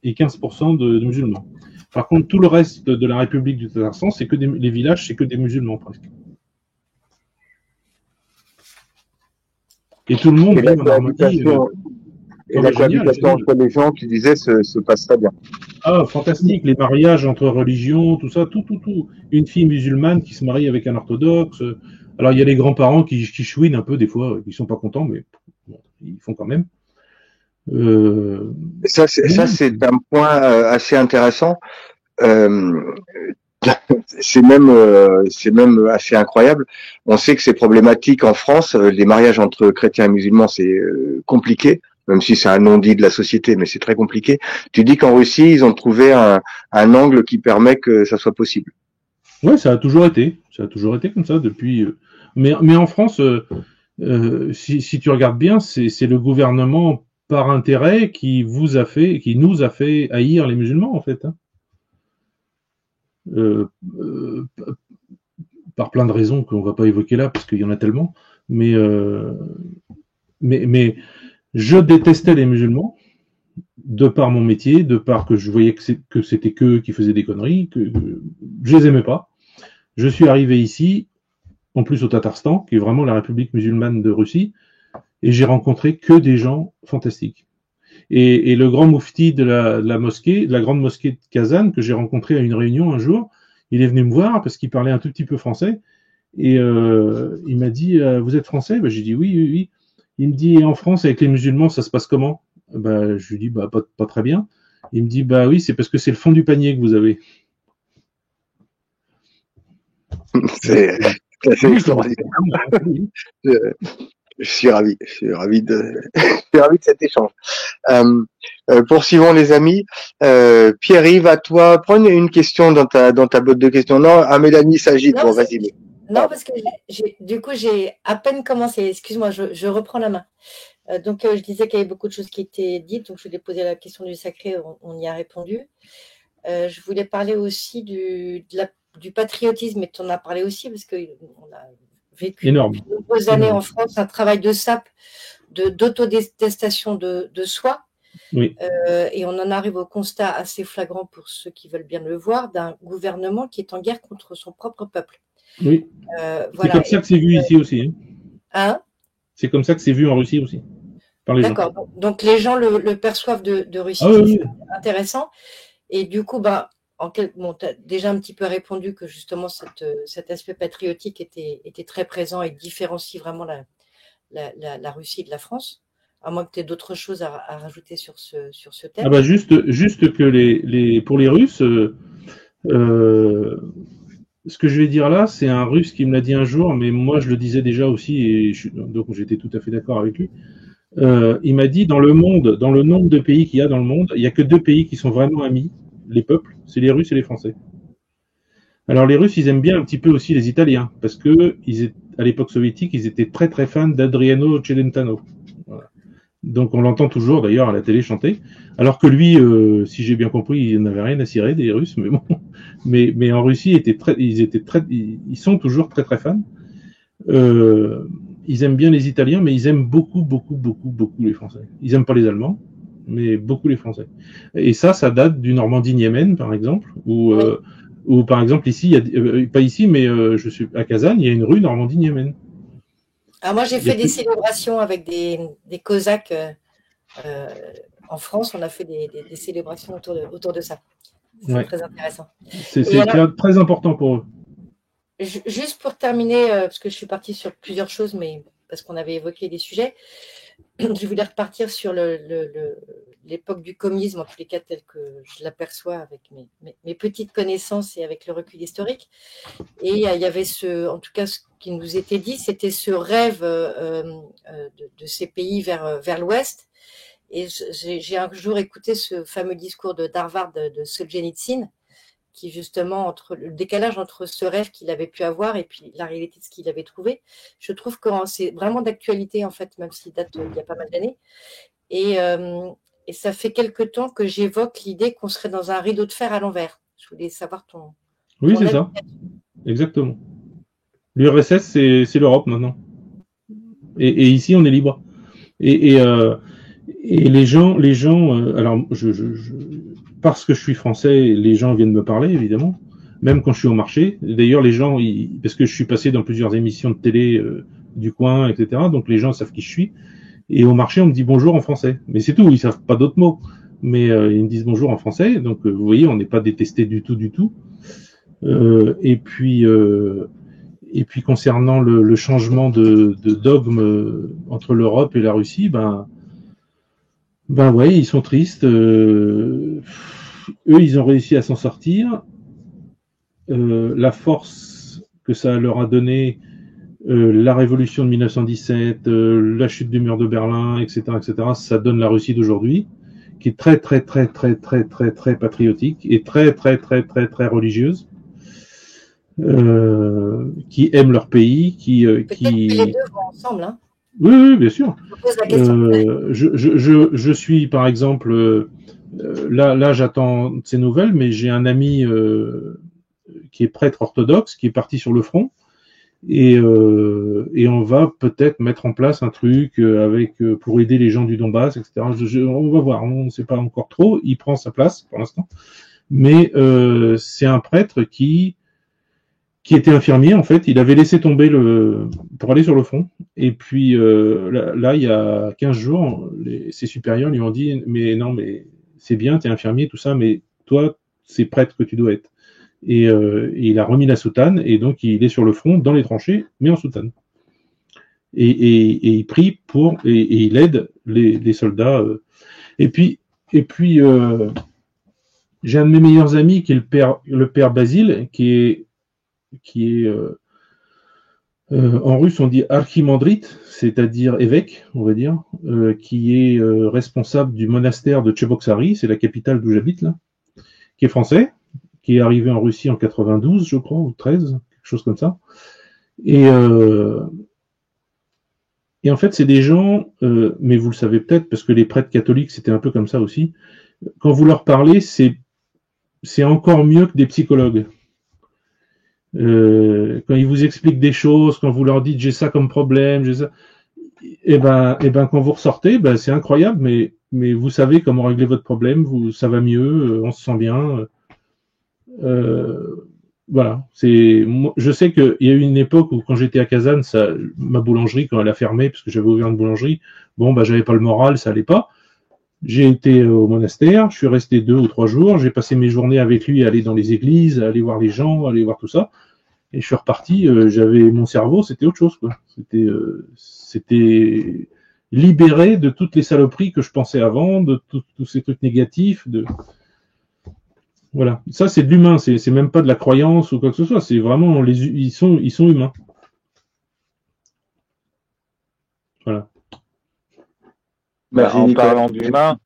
et 15% de musulmans. Par contre, tout le reste de la République du Tatarstan, c'est que les villages, c'est que des musulmans presque. Et tout le monde vit en harmonie. Et la cohabitation entre les gens, tu disais, se passe très bien. Ah, fantastique, les mariages entre religions, tout ça, tout. Une fille musulmane qui se marie avec un orthodoxe. Alors, il y a les grands-parents qui chouinent un peu des fois, qui sont pas contents, mais bon, ils font quand même. Ça, c'est un point assez intéressant. Euh, c'est même assez incroyable. On sait que c'est problématique en France. Les mariages entre chrétiens et musulmans, c'est compliqué, même si c'est un non-dit de la société, mais c'est très compliqué. Tu dis qu'en Russie, ils ont trouvé un angle qui permet que ça soit possible. Ouais, ça a toujours été comme ça depuis. Mais en France, si tu regardes bien, c'est le gouvernement par intérêt qui nous a fait haïr les musulmans en fait. Hein. Par plein de raisons qu'on va pas évoquer là parce qu'il y en a tellement. Mais je détestais les musulmans de par mon métier, de par que je voyais que c'était qu'eux qui faisaient des conneries, que je les aimais pas. Je suis arrivé ici, en plus au Tatarstan, qui est vraiment la République musulmane de Russie, et j'ai rencontré que des gens fantastiques. Et le grand moufti de la mosquée, de la grande mosquée de Kazan, que j'ai rencontré à une réunion un jour, il est venu me voir parce qu'il parlait un tout petit peu français, et il m'a dit vous êtes français? Ben, j'ai dit oui. Il me dit en France avec les musulmans ça se passe comment? Ben, je lui dis pas très bien. Il me dit bah oui, c'est parce que c'est le fond du panier que vous avez. C'est extraordinaire. Je suis ravi de cet échange. Poursuivons les amis. Pierre-Yves, à toi, prends une question dans ta boîte de questions. Non, Mélanie s'agite. Bon, vas-y. Non, parce que j'ai à peine commencé. Excuse-moi, je reprends la main. Donc, je disais qu'il y avait beaucoup de choses qui étaient dites. Donc, je voulais poser la question du sacré. On y a répondu. Je voulais parler aussi du patriotisme, et tu en as parlé aussi, parce qu'on a vécu depuis de nombreuses années en France un travail de sape, d'autodétestation de soi. Oui. Et on en arrive au constat assez flagrant pour ceux qui veulent bien le voir, d'un gouvernement qui est en guerre contre son propre peuple. Oui. C'est comme ça que c'est vu ici aussi. Hein, c'est comme ça que c'est vu en Russie aussi. D'accord. Donc les gens le perçoivent de Russie. C'est intéressant. Et du coup, tu as déjà un petit peu répondu que justement cet aspect patriotique était très présent et différencie vraiment la Russie de la France. À moins que tu aies d'autres choses à rajouter sur ce thème. Ah bah juste que pour les Russes, ce que je vais dire là, c'est un Russe qui me l'a dit un jour, mais moi je le disais déjà aussi, et donc j'étais tout à fait d'accord avec lui. Il m'a dit dans le nombre de pays qu'il y a dans le monde, il n'y a que 2 pays qui sont vraiment amis, les peuples, c'est les Russes et les Français. Alors les Russes, ils aiment bien un petit peu aussi les Italiens, parce que à l'époque soviétique, ils étaient très très fans d'Adriano Celentano. Voilà. Donc on l'entend toujours d'ailleurs à la télé chanter, alors que lui, si j'ai bien compris, il n'avait rien à cirer des Russes, mais bon. Mais en Russie, ils sont toujours très très fans. Ils aiment bien les Italiens, mais ils aiment beaucoup les Français. Ils aiment pas les Allemands, mais beaucoup les Français. Et ça date du Normandie-Niemen, par exemple, où par exemple ici, pas ici, mais je suis à Kazan, il y a une rue Normandie-Niemen. Alors moi, j'ai fait des célébrations avec des Cosaques en France. On a fait des célébrations autour de ça. C'est très intéressant. C'est très important pour eux. Juste pour terminer, parce que je suis partie sur plusieurs choses, mais parce qu'on avait évoqué des sujets, je voulais repartir sur l'époque du communisme, en tous les cas, tel que je l'aperçois avec mes petites connaissances et avec le recul historique. Et il y avait en tout cas, ce qui nous était dit, c'était ce rêve de ces pays vers l'Ouest. Et j'ai un jour écouté ce fameux discours d'Harvard de Solzhenitsyn, qui justement, entre le décalage entre ce rêve qu'il avait pu avoir et puis la réalité de ce qu'il avait trouvé, je trouve que c'est vraiment d'actualité, en fait, même s'il date il y a pas mal d'années. Et ça fait quelque temps que j'évoque l'idée qu'on serait dans un rideau de fer à l'envers. Je voulais savoir ton Oui, c'est ça. Exactement. L'URSS, c'est l'Europe maintenant. Et ici, on est libre. Et les gens, alors parce que je suis français, les gens viennent me parler, évidemment, même quand je suis au marché. D'ailleurs, les gens, parce que je suis passé dans plusieurs émissions de télé du coin, etc., donc les gens savent qui je suis. Et au marché, on me dit bonjour en français. Mais c'est tout, ils savent pas d'autres mots. mais ils me disent bonjour en français. Donc, vous voyez, on n'est pas détesté du tout, du tout. Et puis concernant le changement de dogme entre l'Europe et la Russie, ben ouais, ils sont tristes. Eux, ils ont réussi à s'en sortir. La force que ça leur a donné, la révolution de 1917, la chute du mur de Berlin, etc., ça donne la Russie d'aujourd'hui, qui est très patriotique et très religieuse, qui aiment leur pays, Peut-être que les deux vont ensemble, hein. Oui, bien sûr. Je pose la question. Je suis, par exemple, là, j'attends de ces nouvelles, mais j'ai un ami qui est prêtre orthodoxe, qui est parti sur le front, et on va peut-être mettre en place un truc pour aider les gens du Donbass, etc. On va voir, on ne sait pas encore trop. Il prend sa place pour l'instant, mais c'est un prêtre qui était infirmier en fait. Il avait laissé tomber pour aller sur le front, et puis là, il y a 15 jours, ses supérieurs lui ont dit mais non, mais c'est bien, t'es infirmier, tout ça, mais toi, c'est prêtre que tu dois être. Et il a remis la soutane, et donc il est sur le front, dans les tranchées, mais en soutane. Et il prie et il aide les soldats. Et puis j'ai un de mes meilleurs amis qui est le père Basile, qui est en russe on dit archimandrite, c'est-à-dire évêque, on va dire, qui est responsable du monastère de Tcheboksary, c'est la capitale d'où j'habite là, qui est français, qui est arrivé en Russie en 92, je crois, ou 13, quelque chose comme ça. Et en fait, c'est des gens, mais vous le savez peut-être, parce que les prêtres catholiques, c'était un peu comme ça aussi, quand vous leur parlez, c'est encore mieux que des psychologues. Quand ils vous expliquent des choses, quand vous leur dites j'ai ça comme problème, j'ai ça, et ben quand vous ressortez, ben c'est incroyable, mais vous savez comment régler votre problème, ça va mieux, on se sent bien. Voilà. Je sais qu'il y a eu une époque où quand j'étais à Kazan, ma boulangerie, quand elle a fermé, parce que j'avais ouvert une boulangerie, bon, bah, j'avais pas le moral, ça allait pas. J'ai été au monastère, je suis resté 2 ou 3 jours, j'ai passé mes journées avec lui à aller dans les églises, à aller voir les gens, à aller voir tout ça. Et je suis reparti, j'avais mon cerveau, c'était autre chose, quoi. C'était libéré de toutes les saloperies que je pensais avant, de tous ces trucs négatifs, voilà, ça c'est de l'humain, c'est même pas de la croyance ou quoi que ce soit, c'est vraiment ils sont humains. Voilà. En parlant d'humain.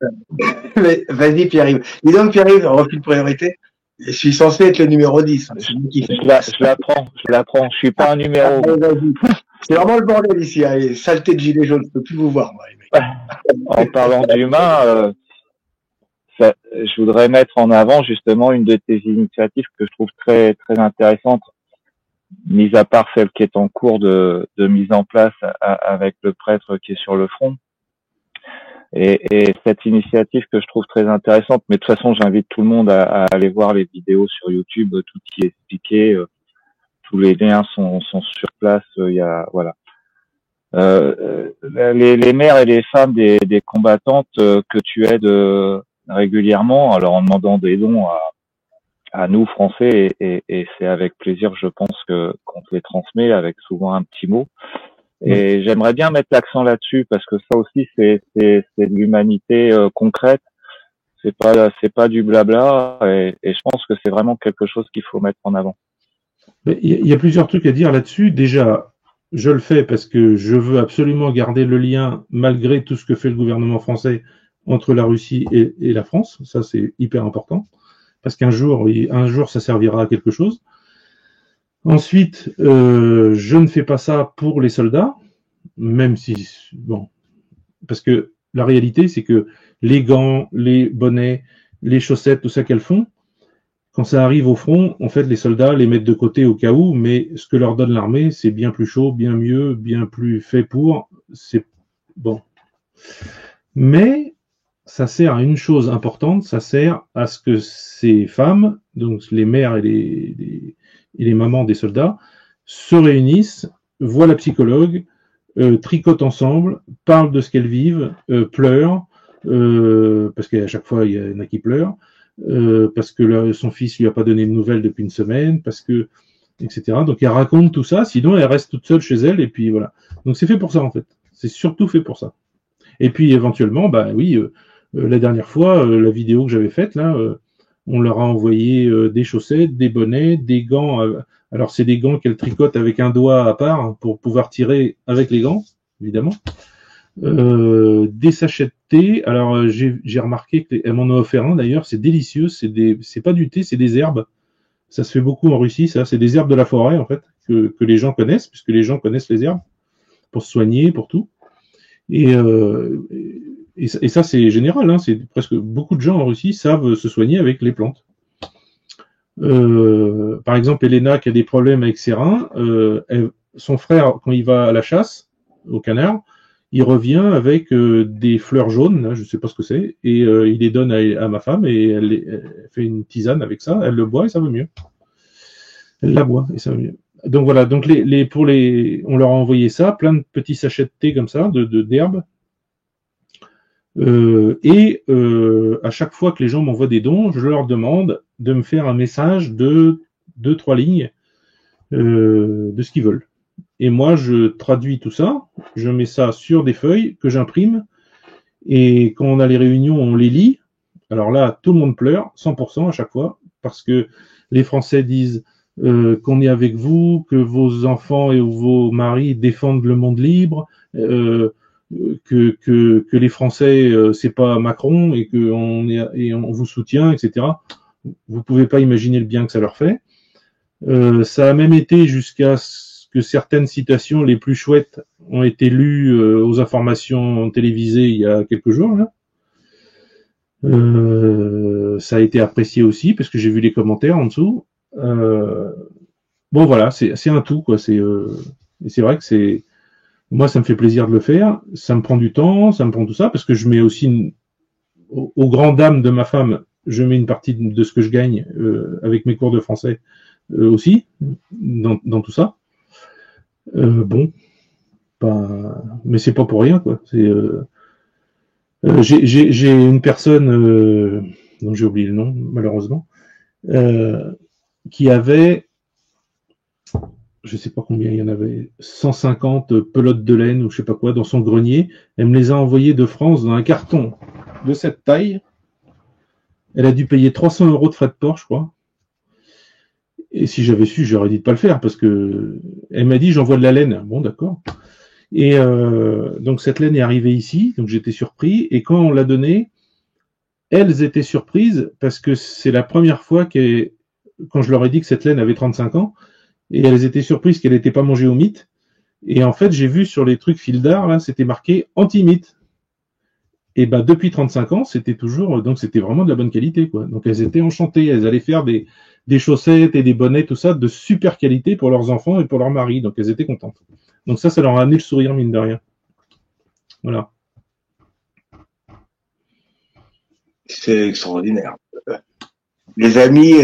Vas-y Pierre-Yves. Dis donc Pierre-Yves, refus de priorité. Je suis censé être le numéro 10. Je l'apprends. Je suis pas un numéro. C'est vraiment le bordel ici. Allez, saleté de gilet jaune, je peux plus vous voir. Moi, les mecs. En parlant d'humain, je voudrais mettre en avant justement une de tes initiatives que je trouve très intéressante, mis à part celle qui est en cours de mise en place avec le prêtre qui est sur le front. Et cette initiative que je trouve très intéressante, mais de toute façon j'invite tout le monde à aller voir les vidéos sur YouTube, tout qui est expliqué, tous les liens sont sur place, voilà. Les mères et les femmes des combattantes que tu aides régulièrement, alors en demandant des dons à nous Français, et c'est avec plaisir, je pense, qu'on te les transmet avec souvent un petit mot. Et j'aimerais bien mettre l'accent là-dessus parce que ça aussi c'est de l'humanité concrète. C'est pas du blabla, et je pense que c'est vraiment quelque chose qu'il faut mettre en avant. Il y a plusieurs trucs à dire là-dessus. Déjà, je le fais parce que je veux absolument garder le lien, malgré tout ce que fait le gouvernement français, entre la Russie et la France. Ça, c'est hyper important. Parce qu'un jour, ça servira à quelque chose. Ensuite, je ne fais pas ça pour les soldats, même si, bon, parce que la réalité, c'est que les gants, les bonnets, les chaussettes, tout ça qu'elles font, quand ça arrive au front, en fait, les soldats les mettent de côté au cas où, mais ce que leur donne l'armée, c'est bien plus chaud, bien mieux, bien plus fait pour, c'est bon. Mais ça sert à une chose importante, ça sert à ce que ces femmes, donc les mères et les mamans des soldats, se réunissent, voient la psychologue, tricotent ensemble, parlent de ce qu'elles vivent, pleurent, parce qu'à chaque fois, il y en a qui pleurent, parce que son fils lui a pas donné de nouvelles depuis une semaine, parce que, etc. Donc, elle raconte tout ça, sinon elle reste toute seule chez elle, et puis voilà. Donc, c'est fait pour ça, en fait. C'est surtout fait pour ça. Et puis, éventuellement, bah oui, la dernière fois, la vidéo que j'avais faite, là, on leur a envoyé des chaussettes, des bonnets, des gants. Alors, c'est des gants qu'elle tricote avec un doigt à part hein, pour pouvoir tirer avec les gants, évidemment. Des sachets de thé. Alors, j'ai remarqué qu'elle m'en a offert un d'ailleurs. C'est délicieux. C'est pas du thé, c'est des herbes. Ça se fait beaucoup en Russie, ça. C'est des herbes de la forêt, en fait, que les gens connaissent, puisque les gens connaissent les herbes pour se soigner, pour tout. Et ça, c'est général. Hein, c'est presque beaucoup de gens en Russie savent se soigner avec les plantes. Par exemple, Elena qui a des problèmes avec ses reins, son frère, quand il va à la chasse, au canard, il revient avec des fleurs jaunes, là, je ne sais pas ce que c'est, et il les donne à ma femme et elle fait une tisane avec ça, elle le boit et ça va mieux. Elle la boit et ça va mieux. Donc voilà, donc on leur a envoyé ça, plein de petits sachets de thé comme ça, d'herbes. À chaque fois que les gens m'envoient des dons, je leur demande de me faire un message de 2-3 lignes de ce qu'ils veulent. Et moi, je traduis tout ça, je mets ça sur des feuilles que j'imprime, et quand on a les réunions, on les lit. Alors là, tout le monde pleure, 100% à chaque fois, parce que les Français disent qu'on est avec vous, que vos enfants et vos maris défendent le monde libre, que les Français, c'est pas Macron et on vous soutient, etc. Vous pouvez pas imaginer le bien que ça leur fait. Ça a même été jusqu'à ce que certaines citations les plus chouettes ont été lues aux informations télévisées il y a quelques jours. Là. Ça a été apprécié aussi parce que j'ai vu les commentaires en dessous. Bon voilà, c'est un tout quoi. Et c'est vrai que moi ça me fait plaisir de le faire. Ça me prend du temps, ça me prend tout ça parce que je mets aussi aux grandes dames de ma femme, je mets une partie de ce que je gagne avec mes cours de français aussi dans tout ça. Bon, mais c'est pas pour rien quoi. J'ai une personne dont j'ai oublié le nom malheureusement qui avait, je sais pas combien il y en avait, 150 pelotes de laine ou je sais pas quoi dans son grenier. Elle me les a envoyées de France dans un carton de cette taille. Elle a dû payer 300 € de frais de port, je crois. Et si j'avais su, j'aurais dit de pas le faire parce que elle m'a dit j'envoie de la laine. Bon, d'accord. Et donc cette laine est arrivée ici, donc j'étais surpris. Et quand on l'a donnée, elles étaient surprises parce que c'est la première fois quand je leur ai dit que cette laine avait 35 ans, et elles étaient surprises qu'elle n'était pas mangée au mythe. Et en fait, j'ai vu sur les trucs fil d'art, là, c'était marqué anti-mythe. Et bah depuis 35 ans, c'était vraiment de la bonne qualité, quoi. Donc elles étaient enchantées, elles allaient faire des chaussettes et des bonnets, tout ça, de super qualité pour leurs enfants et pour leurs maris. Donc elles étaient contentes. Donc ça leur a amené le sourire, mine de rien. Voilà. C'est extraordinaire. Les amis,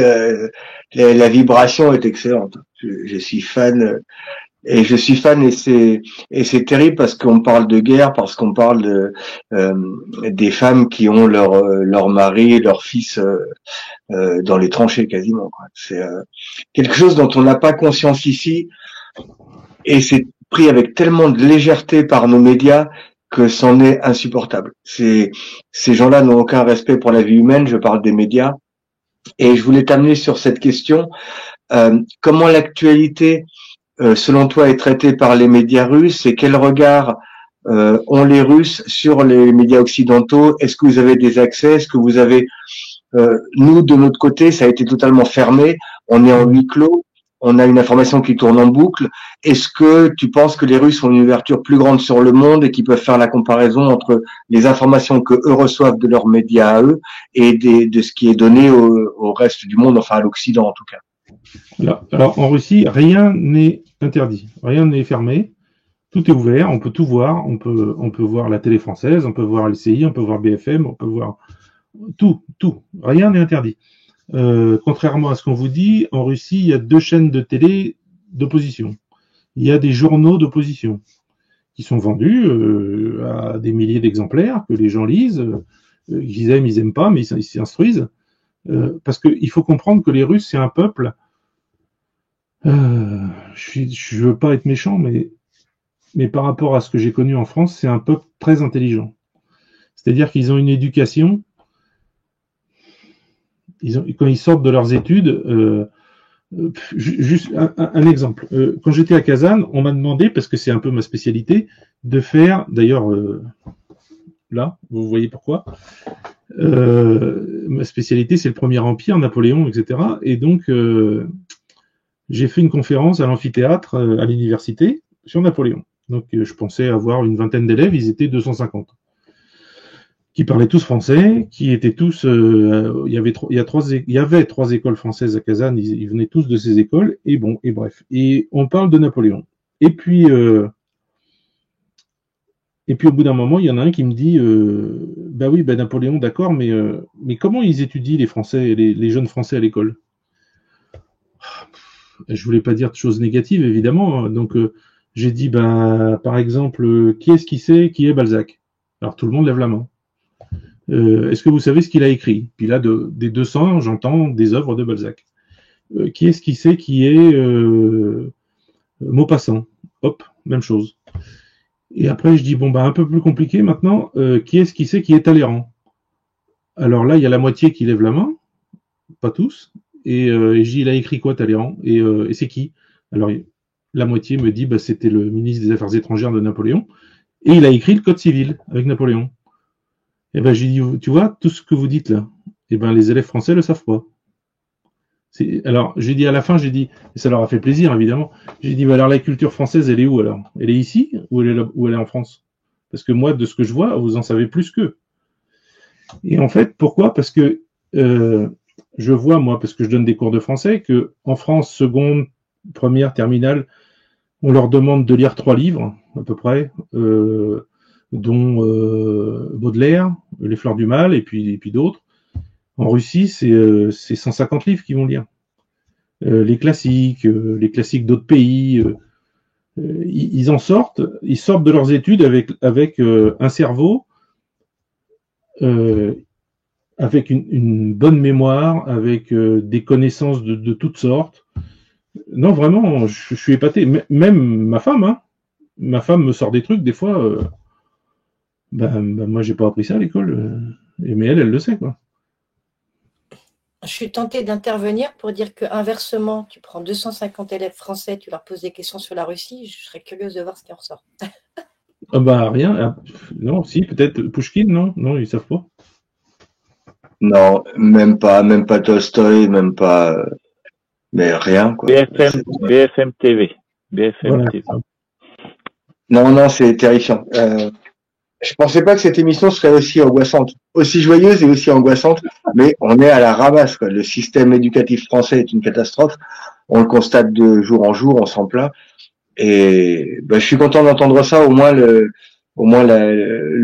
la vibration est excellente. Je suis fan. Et je suis fan et c'est terrible parce qu'on parle de guerre, parce qu'on parle des femmes qui ont leur mari, leur fils dans les tranchées quasiment, quoi. C'est quelque chose dont on n'a pas conscience ici et c'est pris avec tellement de légèreté par nos médias que c'en est insupportable. Ces gens-là n'ont aucun respect pour la vie humaine, je parle des médias. Et je voulais t'amener sur cette question, comment l'actualité selon toi, est traité par les médias russes et quel regard ont les Russes sur les médias occidentaux? Est-ce que vous avez des accès? Est-ce que vous avez... nous, de notre côté, ça a été totalement fermé. On est en huis clos. On a une information qui tourne en boucle. Est-ce que tu penses que les Russes ont une ouverture plus grande sur le monde et qu'ils peuvent faire la comparaison entre les informations que eux reçoivent de leurs médias à eux et de ce qui est donné au reste du monde, enfin à l'Occident en tout cas? Alors, en Russie, rien n'est interdit, rien n'est fermé, tout est ouvert, on peut tout voir, on peut voir la télé française, on peut voir LCI, on peut voir BFM, on peut voir tout, rien n'est interdit. Contrairement à ce qu'on vous dit, en Russie, il y a 2 chaînes de télé d'opposition, il y a des journaux d'opposition, qui sont vendus à des milliers d'exemplaires, que les gens lisent, qu'ils aiment, ils n'aiment pas, mais ils s'instruisent. Parce qu'il faut comprendre que les Russes, c'est un peuple, je veux pas être méchant, mais par rapport à ce que j'ai connu en France, c'est un peuple très intelligent. C'est-à-dire qu'ils ont une éducation, quand ils sortent de leurs études, juste un exemple. Quand j'étais à Kazan, on m'a demandé, parce que c'est un peu ma spécialité, de faire, d'ailleurs, là, vous voyez pourquoi, ma spécialité, c'est le Premier Empire, Napoléon, etc. Et donc, j'ai fait une conférence à l'amphithéâtre à l'université sur Napoléon. Donc, je pensais avoir une vingtaine d'élèves, ils étaient 250, qui parlaient tous français, qui étaient tous, il y avait trois écoles françaises à Kazan, ils venaient tous de ces écoles, et bon, et bref. Et on parle de Napoléon. Et puis au bout d'un moment, il y en a un qui me dit, bah oui, bah Napoléon, d'accord, mais comment ils étudient les Français, les jeunes Français à l'école? Je voulais pas dire de choses négatives, évidemment. Donc, j'ai dit, bah, par exemple, qui est-ce qui sait qui est Balzac? Alors, tout le monde lève la main. Est-ce que vous savez ce qu'il a écrit? Puis là, des 200, j'entends des œuvres de Balzac. Qui est-ce qui sait qui est Maupassant? Hop, même chose. Et après, je dis, bon, bah, un peu plus compliqué maintenant, qui est-ce qui sait qui est Talleyrand? Alors là, il y a la moitié qui lève la main, pas tous, et je dis, il a écrit quoi Talleyrand? Et c'est qui? Alors, la moitié me dit, bah, c'était le ministre des Affaires étrangères de Napoléon, et il a écrit le Code civil avec Napoléon. Et ben, j'ai dit, tu vois, tout ce que vous dites là, et ben, les élèves français le savent pas. Alors, j'ai dit à la fin, j'ai dit, et ça leur a fait plaisir, évidemment, j'ai dit, bah, alors la culture française, elle est où alors? Elle est ici ou elle est en France? Parce que moi, de ce que je vois, vous en savez plus qu'eux. Et en fait, pourquoi? Parce que je vois, moi, parce que je donne des cours de français, que en France, seconde, première, terminale, on leur demande de lire 3 livres, à peu près, dont Baudelaire, Les Fleurs du Mal, et puis d'autres. En Russie, c'est 150 livres qu'ils vont lire. Les classiques d'autres pays. Ils en sortent, ils sortent de leurs études avec un cerveau, avec une bonne mémoire, avec des connaissances de toutes sortes. Non, vraiment, je suis épaté. Même ma femme me sort des trucs, des fois, moi, j'ai pas appris ça à l'école, mais elle le sait, quoi. Je suis tentée d'intervenir pour dire que inversement, tu prends 250 élèves français, tu leur poses des questions sur la Russie, je serais curieuse de voir ce qui en ressort. Ah bah rien. Non, si, peut-être Pouchkine, non, ils savent pas. Non, même pas Tolstoï, même pas, mais rien, quoi. BFM TV. BFM Voilà. TV. Non, c'est terrifiant. Je pensais pas que cette émission serait aussi angoissante, aussi joyeuse et aussi angoissante, mais on est à la ramasse, quoi. Le système éducatif français est une catastrophe. On le constate de jour en jour, on s'en plaint. Et je suis content d'entendre ça. Au moins le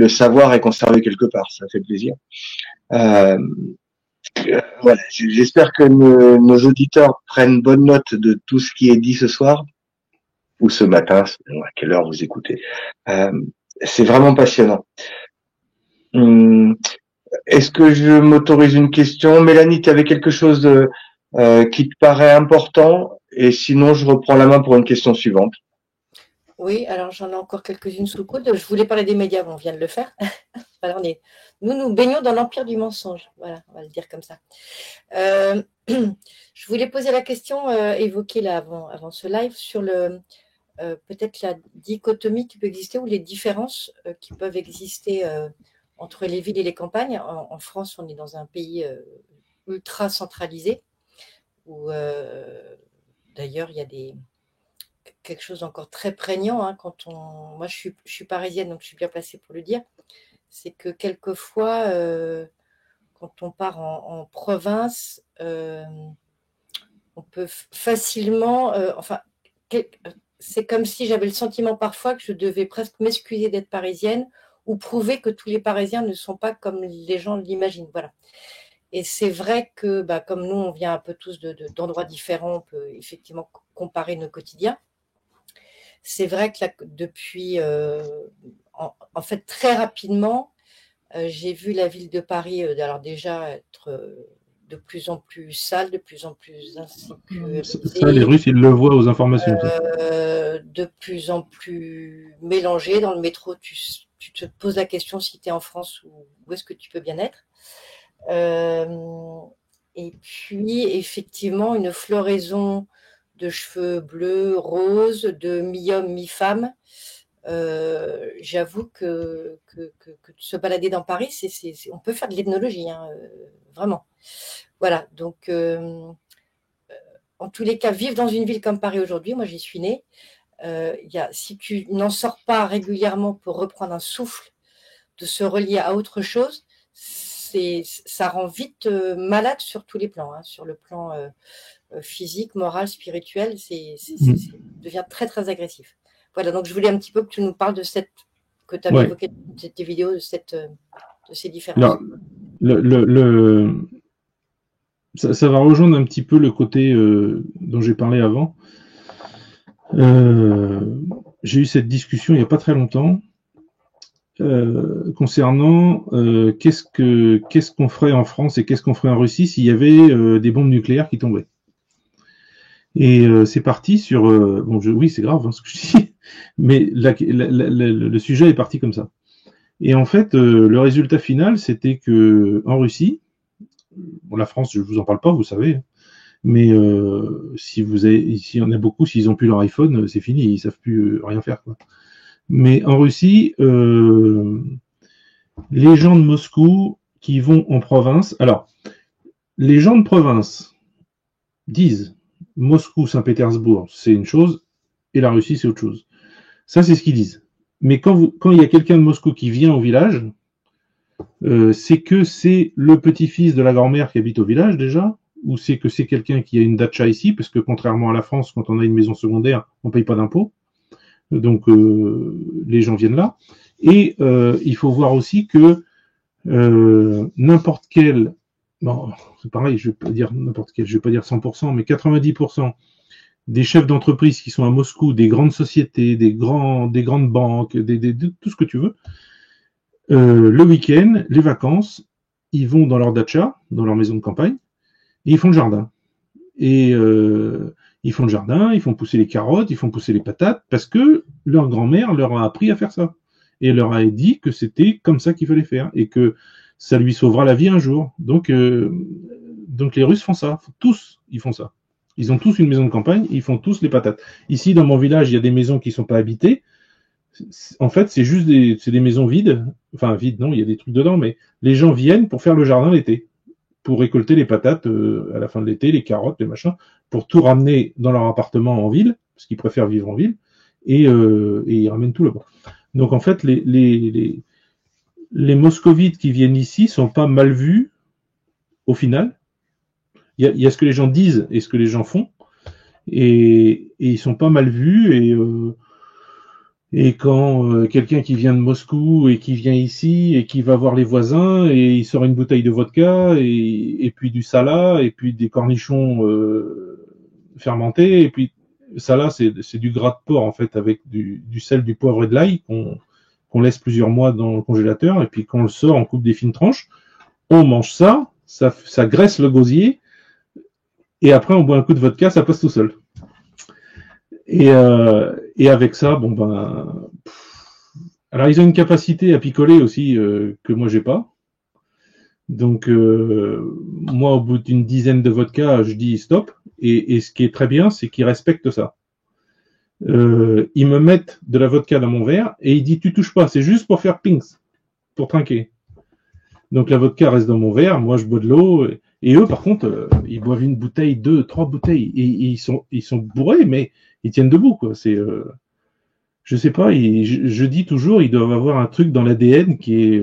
savoir est conservé quelque part. Ça fait plaisir. Voilà. J'espère que nos auditeurs prennent bonne note de tout ce qui est dit ce soir ou ce matin, à quelle heure vous écoutez. C'est vraiment passionnant. Est-ce que je m'autorise une question? Mélanie, tu avais quelque chose qui te paraît important? Et sinon, je reprends la main pour une question suivante. Oui, alors j'en ai encore quelques-unes sous le coude. Je voulais parler des médias, on vient de le faire. Alors, nous baignons dans l'empire du mensonge. Voilà, on va le dire comme ça. Je voulais poser la question évoquée là avant ce live sur peut-être la dichotomie qui peut exister ou les différences qui peuvent exister entre les villes et les campagnes. En France, on est dans un pays ultra centralisé où d'ailleurs il y a quelque chose d'encore très prégnant moi je suis parisienne, donc je suis bien placée pour le dire, c'est que quelquefois quand on part en province, on peut facilement c'est comme si j'avais le sentiment parfois que je devais presque m'excuser d'être parisienne ou prouver que tous les Parisiens ne sont pas comme les gens l'imaginent. Voilà. Et c'est vrai que comme nous, on vient un peu tous d'endroits différents, on peut effectivement comparer nos quotidiens. c'est vrai que là, depuis, en fait, très rapidement, j'ai vu la ville de Paris, alors déjà être de plus en plus sale, de plus en plus Ça, insécurisée, les Russes, ils le voient aux informations. Ça. de plus en plus mélangée. Dans le métro, tu te poses la question si tu es en France ou où est-ce que tu peux bien être. Et puis, effectivement, une floraison de cheveux bleus, roses, de mi-homme, mi-femme. J'avoue que se balader dans Paris, on peut faire de l'ethnologie, hein, vraiment. Voilà, donc en tous les cas, vivre dans une ville comme Paris aujourd'hui, moi j'y suis née, si tu n'en sors pas régulièrement pour reprendre un souffle, de se relier à autre chose, ça rend vite malade sur tous les plans, hein, sur le plan physique, moral, spirituel, ça devient très très agressif. Voilà, donc je voulais un petit peu que tu nous parles de que tu avais évoqué dans tes vidéos, de ces différences. Alors, ça va rejoindre un petit peu le côté dont j'ai parlé avant. J'ai eu cette discussion il n'y a pas très longtemps concernant qu'est-ce qu'on ferait en France et qu'est-ce qu'on ferait en Russie s'il y avait des bombes nucléaires qui tombaient. Et c'est parti sur... oui, c'est grave hein, ce que je dis, mais le sujet est parti comme ça. Et en fait, le résultat final, c'était que en Russie, la France, je vous en parle pas, vous savez, mais s'il y en a beaucoup, s'ils ont plus leur iPhone, c'est fini, ils savent plus rien faire, quoi. Mais en Russie, les gens de Moscou qui vont en province, alors, les gens de province disent Moscou, Saint-Pétersbourg, c'est une chose, et la Russie, c'est autre chose. Ça, c'est ce qu'ils disent. Mais quand il y a quelqu'un de Moscou qui vient au village, c'est que c'est le petit-fils de la grand-mère qui habite au village déjà, ou c'est que c'est quelqu'un qui a une datcha ici, parce que contrairement à la France, quand on a une maison secondaire, on ne paye pas d'impôts. Donc les gens viennent là. Et il faut voir aussi que n'importe quel, bon, c'est pareil, je vais pas dire n'importe quel, je vais pas dire 100%, mais 90% des chefs d'entreprise qui sont à Moscou, des grandes sociétés, des grandes banques, tout ce que tu veux, le week-end, les vacances, ils vont dans leur dacha, dans leur maison de campagne, et ils font le jardin. Et ils font le jardin, ils font pousser les carottes, ils font pousser les patates, parce que leur grand-mère leur a appris à faire ça. Et leur a dit que c'était comme ça qu'il fallait faire, et que ça lui sauvera la vie un jour. Donc les Russes font ça, tous, ils font ça. Ils ont tous une maison de campagne, ils font tous les patates. Ici, dans mon village, il y a des maisons qui ne sont pas habitées. En fait, c'est juste des maisons vides. Enfin, vides, non, il y a des trucs dedans, mais les gens viennent pour faire le jardin l'été, pour récolter les patates à la fin de l'été, les carottes, les machins, pour tout ramener dans leur appartement en ville, parce qu'ils préfèrent vivre en ville, et ils ramènent tout là-bas. Donc, en fait, les moscovites qui viennent ici sont pas mal vus, au final. Il y a ce que les gens disent et ce que les gens font, et ils sont pas mal vus, et quand quelqu'un qui vient de Moscou et qui vient ici et qui va voir les voisins et il sort une bouteille de vodka et puis du sala et puis des cornichons fermentés, et puis sala c'est du gras de porc en fait avec du sel, du poivre et de l'ail qu'on laisse plusieurs mois dans le congélateur, et puis quand on le sort on coupe des fines tranches, on mange ça graisse le gosier, et après on boit un coup de vodka, ça passe tout seul. Et avec ça, bon ben, alors ils ont une capacité à picoler aussi que moi j'ai pas. Donc moi au bout d'une dizaine de vodka, je dis stop. Et ce qui est très bien, c'est qu'ils respectent ça. Ils me mettent de la vodka dans mon verre et ils disent tu touches pas, c'est juste pour faire pings, pour trinquer. Donc la vodka reste dans mon verre, moi je bois de l'eau, et eux par contre ils boivent une bouteille, 2, 3 bouteilles, et ils sont bourrés, mais ils tiennent debout quoi. C'est je sais pas, je dis toujours ils doivent avoir un truc dans l'ADN qui est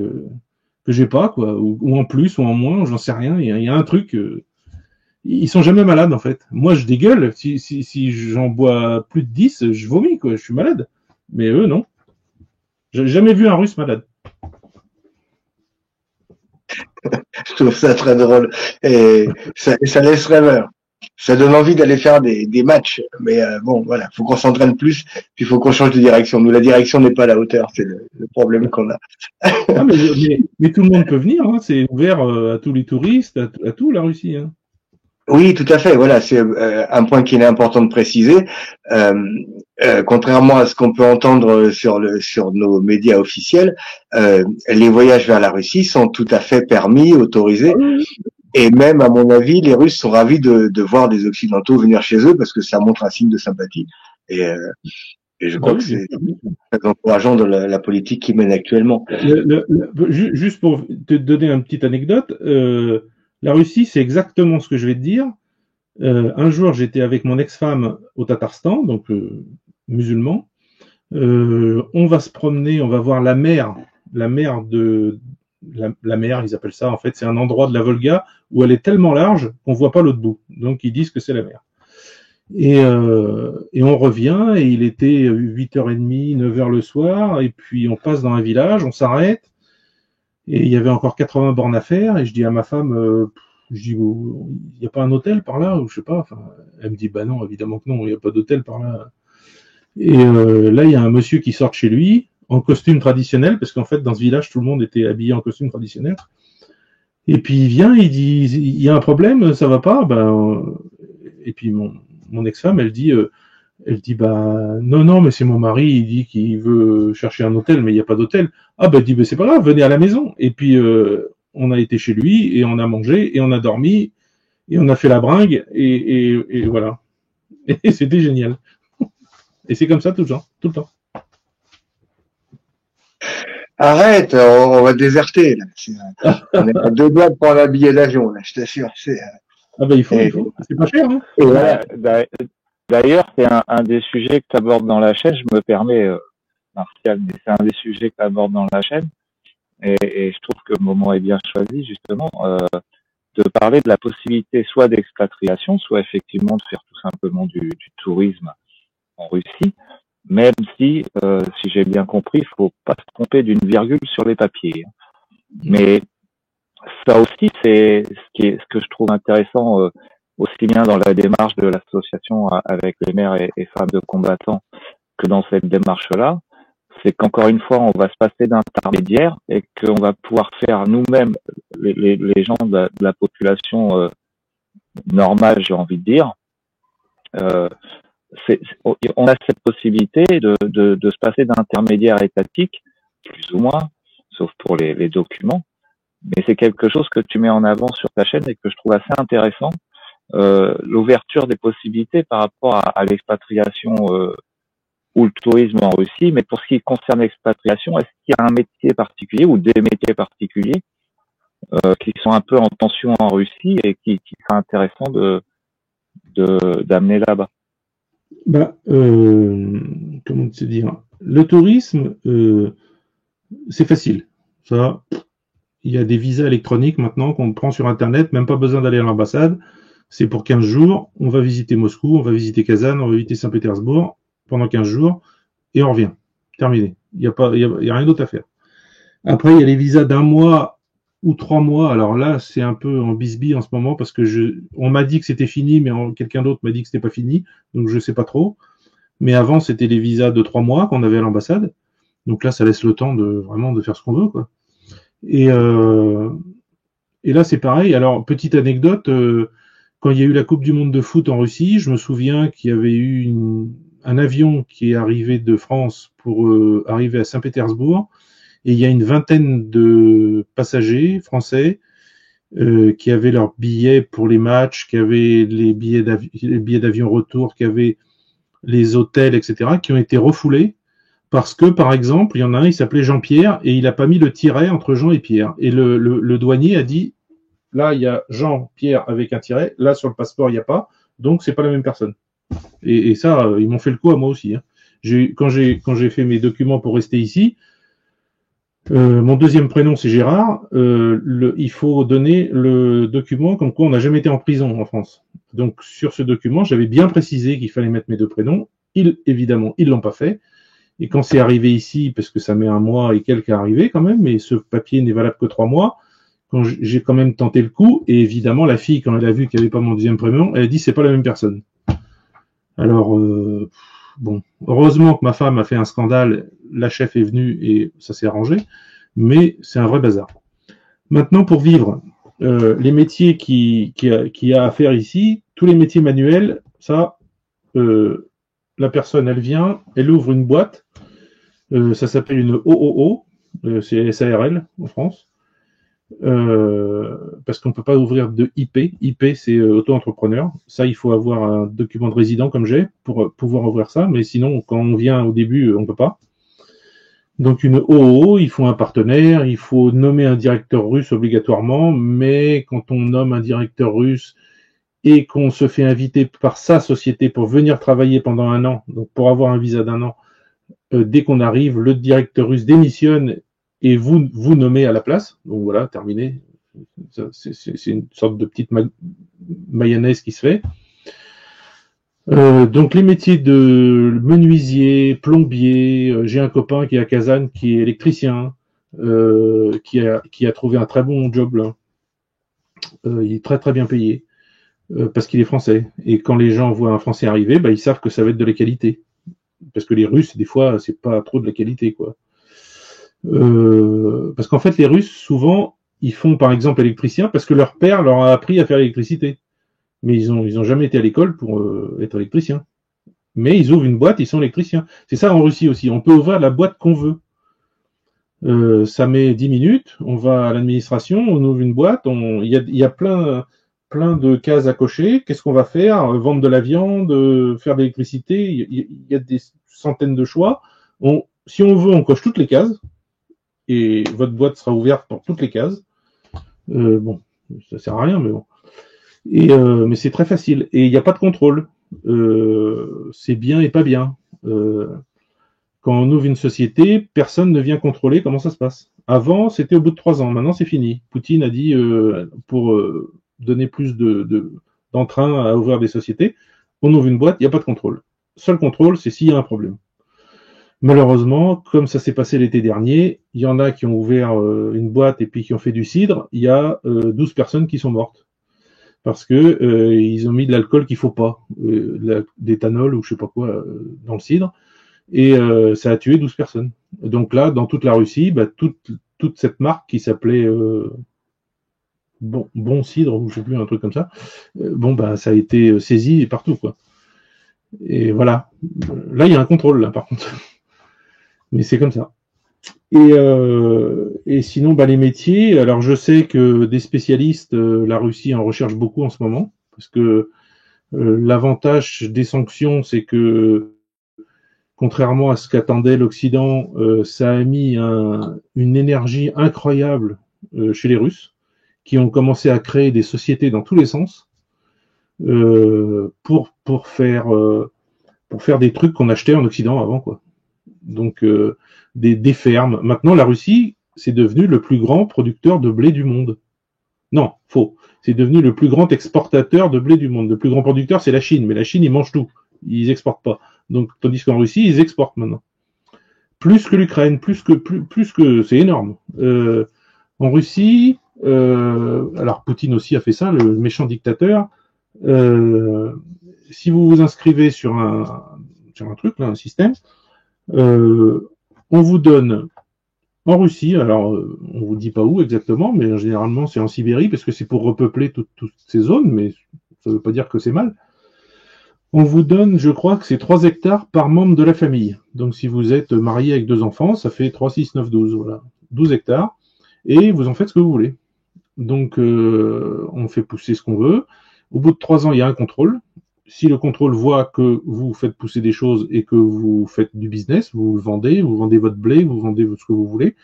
que j'ai pas quoi, ou en plus ou en moins, j'en sais rien. Il y a un truc. Ils sont jamais malades en fait. Moi je dégueule, si j'en bois plus de 10, je vomis quoi, je suis malade. Mais eux non. J'ai jamais vu un Russe malade. Je trouve ça très drôle et ça laisse rêveur. ça donne envie d'aller faire des matchs. Mais bon, voilà, faut qu'on s'entraîne plus, puis il faut qu'on change de direction. Nous, la direction n'est pas à la hauteur, c'est le problème qu'on a. Ah, mais tout le monde peut venir, hein, c'est ouvert à tous les touristes, à tout la Russie. Hein. Oui, tout à fait. Voilà, c'est un point qu'il est important de préciser. Contrairement à ce qu'on peut entendre sur nos médias officiels, les voyages vers la Russie sont tout à fait permis, autorisés. Et même, à mon avis, les Russes sont ravis de voir des Occidentaux venir chez eux parce que ça montre un signe de sympathie. Et je crois que c'est très encourageant de la politique qu'ils mènent actuellement. Juste pour te donner une petite anecdote, la Russie, c'est exactement ce que je vais te dire. Un jour, j'étais avec mon ex-femme au Tatarstan, donc musulman. On va se promener, on va voir la mer de la mer, ils appellent ça. En fait, c'est un endroit de la Volga où elle est tellement large qu'on voit pas l'autre bout. Donc, ils disent que c'est la mer. Et on revient, et il était 8h30, 9h le soir, et puis on passe dans un village, on s'arrête, et il y avait encore 80 bornes à faire, et je dis à ma femme, je dis, il n'y a pas un hôtel par là, ou je sais pas, enfin, elle me dit, bah non, évidemment que non, il n'y a pas d'hôtel par là. Et là, il y a un monsieur qui sort de chez lui, en costume traditionnel, parce qu'en fait, dans ce village, tout le monde était habillé en costume traditionnel. Et puis il vient, il dit, il y a un problème, ça va pas, et puis mon ex-femme, elle dit, bah non, mais c'est mon mari, il dit qu'il veut chercher un hôtel, mais il n'y a pas d'hôtel. Ah bah, elle dit, bah, c'est pas grave, venez à la maison. Et puis on a été chez lui, et on a mangé, et on a dormi, et on a fait la bringue, et voilà. Et c'était génial. Et c'est comme ça tout le temps. Arrête, on va déserter. Là. On est à 2 doigts de prendre un billet d'avion, là, je t'assure. Ah ben il faut. C'est pas cher. Hein. Voilà. D'ailleurs, c'est un des sujets que tu abordes dans la chaîne. Je me permets, Martial, mais c'est un des sujets que tu abordes dans la chaîne. Et je trouve que le moment est bien choisi, justement, de parler de la possibilité soit d'expatriation, soit effectivement de faire tout simplement du tourisme en Russie. Même si j'ai bien compris, il faut pas se tromper d'une virgule sur les papiers. Mais ça aussi, c'est ce que je trouve intéressant aussi bien dans la démarche de l'association avec les mères et femmes de combattants que dans cette démarche-là, c'est qu'encore une fois, on va se passer d'intermédiaires et qu'on va pouvoir faire nous-mêmes, les gens de la population normale, j'ai envie de dire, on a cette possibilité de se passer d'intermédiaires étatiques, plus ou moins, sauf pour les documents. Mais c'est quelque chose que tu mets en avant sur ta chaîne et que je trouve assez intéressant. L'ouverture des possibilités par rapport à l'expatriation ou le tourisme en Russie. Mais pour ce qui concerne l'expatriation, est-ce qu'il y a un métier particulier ou des métiers particuliers qui sont un peu en tension en Russie et qui sera intéressant d'amener là-bas? Comment te dire, le tourisme, c'est facile. Ça, il y a des visas électroniques maintenant qu'on prend sur Internet, même pas besoin d'aller à l'ambassade. C'est pour 15 jours. On va visiter Moscou, on va visiter Kazan, on va visiter Saint-Pétersbourg pendant 15 jours et on revient. Terminé. Il y a rien d'autre à faire. Après, il y a les visas d'1 mois ou 3 mois. Alors là, c'est un peu en bisbille en ce moment parce que on m'a dit que c'était fini, mais quelqu'un d'autre m'a dit que c'était pas fini. Donc je sais pas trop. Mais avant, c'était les visas de 3 mois qu'on avait à l'ambassade. Donc là, ça laisse le temps vraiment de faire ce qu'on veut, quoi. Et là, c'est pareil. Alors, petite anecdote, quand il y a eu la Coupe du Monde de foot en Russie, je me souviens qu'il y avait eu un avion qui est arrivé de France pour arriver à Saint-Pétersbourg. Et il y a une vingtaine de passagers français qui avaient leurs billets pour les matchs, qui avaient les billets d'avion retour, qui avaient les hôtels, etc., qui ont été refoulés parce que, par exemple, il y en a un, il s'appelait Jean-Pierre et il n'a pas mis le tiret entre Jean et Pierre. Et le douanier a dit, là, il y a Jean-Pierre avec un tiret, là, sur le passeport, il n'y a pas, donc c'est pas la même personne. Et ça, ils m'ont fait le coup à moi aussi. Hein. Quand j'ai fait mes documents pour rester ici, mon deuxième prénom c'est Gérard. Il faut donner le document comme quoi on n'a jamais été en prison en France. Donc sur ce document, j'avais bien précisé qu'il fallait mettre mes 2 prénoms. Évidemment, ils l'ont pas fait. Et quand c'est arrivé ici, parce que ça met 1 mois et quelques à arriver quand même, mais ce papier n'est valable que 3 mois. quand j'ai quand même tenté le coup, et évidemment, la fille, quand elle a vu qu'il n'y avait pas mon deuxième prénom, elle a dit, c'est pas la même personne. Alors, bon, heureusement que ma femme a fait un scandale, la chef est venue et ça s'est arrangé, mais c'est un vrai bazar. Maintenant, pour vivre, les métiers qu'il y a à faire ici, tous les métiers manuels, ça, la personne, elle vient, elle ouvre une boîte, ça s'appelle une OOO, c'est SARL en France, parce qu'on ne peut pas ouvrir de IP. IP, c'est auto-entrepreneur. Ça, il faut avoir un document de résident comme j'ai pour pouvoir ouvrir ça, mais sinon, quand on vient au début, on ne peut pas. Donc une OOO, il faut un partenaire, il faut nommer un directeur russe obligatoirement, mais quand on nomme un directeur russe et qu'on se fait inviter par sa société pour venir travailler pendant 1 an, donc pour avoir un visa d'1 an, dès qu'on arrive, le directeur russe démissionne et vous nommez à la place. Donc voilà, terminé. C'est une sorte de petite mayonnaise qui se fait. Donc les métiers de menuisier, plombier, j'ai un copain qui est à Kazan qui est électricien, qui a trouvé un très bon job là. Il est très très bien payé parce qu'il est français. Et quand les gens voient un Français arriver, bah, ils savent que ça va être de la qualité. Parce que les Russes, des fois, c'est pas trop de la qualité, quoi. Parce qu'en fait, les Russes, souvent, ils font par exemple électricien parce que leur père leur a appris à faire l'électricité. Mais ils ont jamais été à l'école pour être électricien. Mais ils ouvrent une boîte, ils sont électriciens. C'est ça en Russie aussi. On peut ouvrir la boîte qu'on veut. Ça met 10 minutes. On va à l'administration, on ouvre une boîte. Il y a plein de cases à cocher. Qu'est-ce qu'on va faire? Vendre de la viande, faire de l'électricité. Il y a des centaines de choix. Si on veut, on coche toutes les cases. Et votre boîte sera ouverte pour toutes les cases. Bon, ça sert à rien, mais bon. Mais c'est très facile. Et il n'y a pas de contrôle. C'est bien et pas bien. Quand on ouvre une société, personne ne vient contrôler comment ça se passe. Avant, c'était au bout de 3 ans. Maintenant, c'est fini. Poutine a dit, pour donner plus d'entrain à ouvrir des sociétés, on ouvre une boîte, il n'y a pas de contrôle. Seul contrôle, c'est s'il y a un problème. Malheureusement, comme ça s'est passé l'été dernier, il y en a qui ont ouvert une boîte et puis qui ont fait du cidre. Il y a 12 personnes qui sont mortes. Parce que ils ont mis de l'alcool qu'il faut pas, d'éthanol ou je sais pas quoi dans le cidre, et ça a tué 12 personnes. Donc là, dans toute la Russie, bah, toute cette marque qui s'appelait bon cidre ou je sais plus un truc comme ça, bah ça a été saisi partout quoi. Et voilà. Là, il y a un contrôle là par contre, mais c'est comme ça. Et sinon, bah, les métiers. Alors, je sais que des spécialistes, la Russie en recherche beaucoup en ce moment, parce que l'avantage des sanctions, c'est que, contrairement à ce qu'attendait l'Occident, ça a mis une énergie incroyable chez les Russes, qui ont commencé à créer des sociétés dans tous les sens pour faire des trucs qu'on achetait en Occident avant, quoi. Donc des fermes. Maintenant, la Russie, c'est devenu le plus grand producteur de blé du monde. Non, faux. C'est devenu le plus grand exportateur de blé du monde. Le plus grand producteur, c'est la Chine. Mais la Chine, ils mangent tout. Ils exportent pas. Donc, tandis qu'en Russie, ils exportent maintenant. Plus que l'Ukraine, plus que, c'est énorme. En Russie, alors Poutine aussi a fait ça, le méchant dictateur. Si vous vous inscrivez sur un truc, là, un système, on vous donne en Russie, alors on vous dit pas où exactement, mais généralement c'est en Sibérie parce que c'est pour repeupler toutes ces zones, mais ça veut pas dire que c'est mal. On vous donne, je crois que c'est 3 hectares par membre de la famille. Donc si vous êtes marié avec 2 enfants, ça fait 3, 6, 9, 12, voilà. 12 hectares, et vous en faites ce que vous voulez. Donc on fait pousser ce qu'on veut. Au bout de 3 ans, il y a un contrôle. Si le contrôle voit que vous faites pousser des choses et que vous faites du business, vous vendez votre blé, vous vendez ce que vous voulez,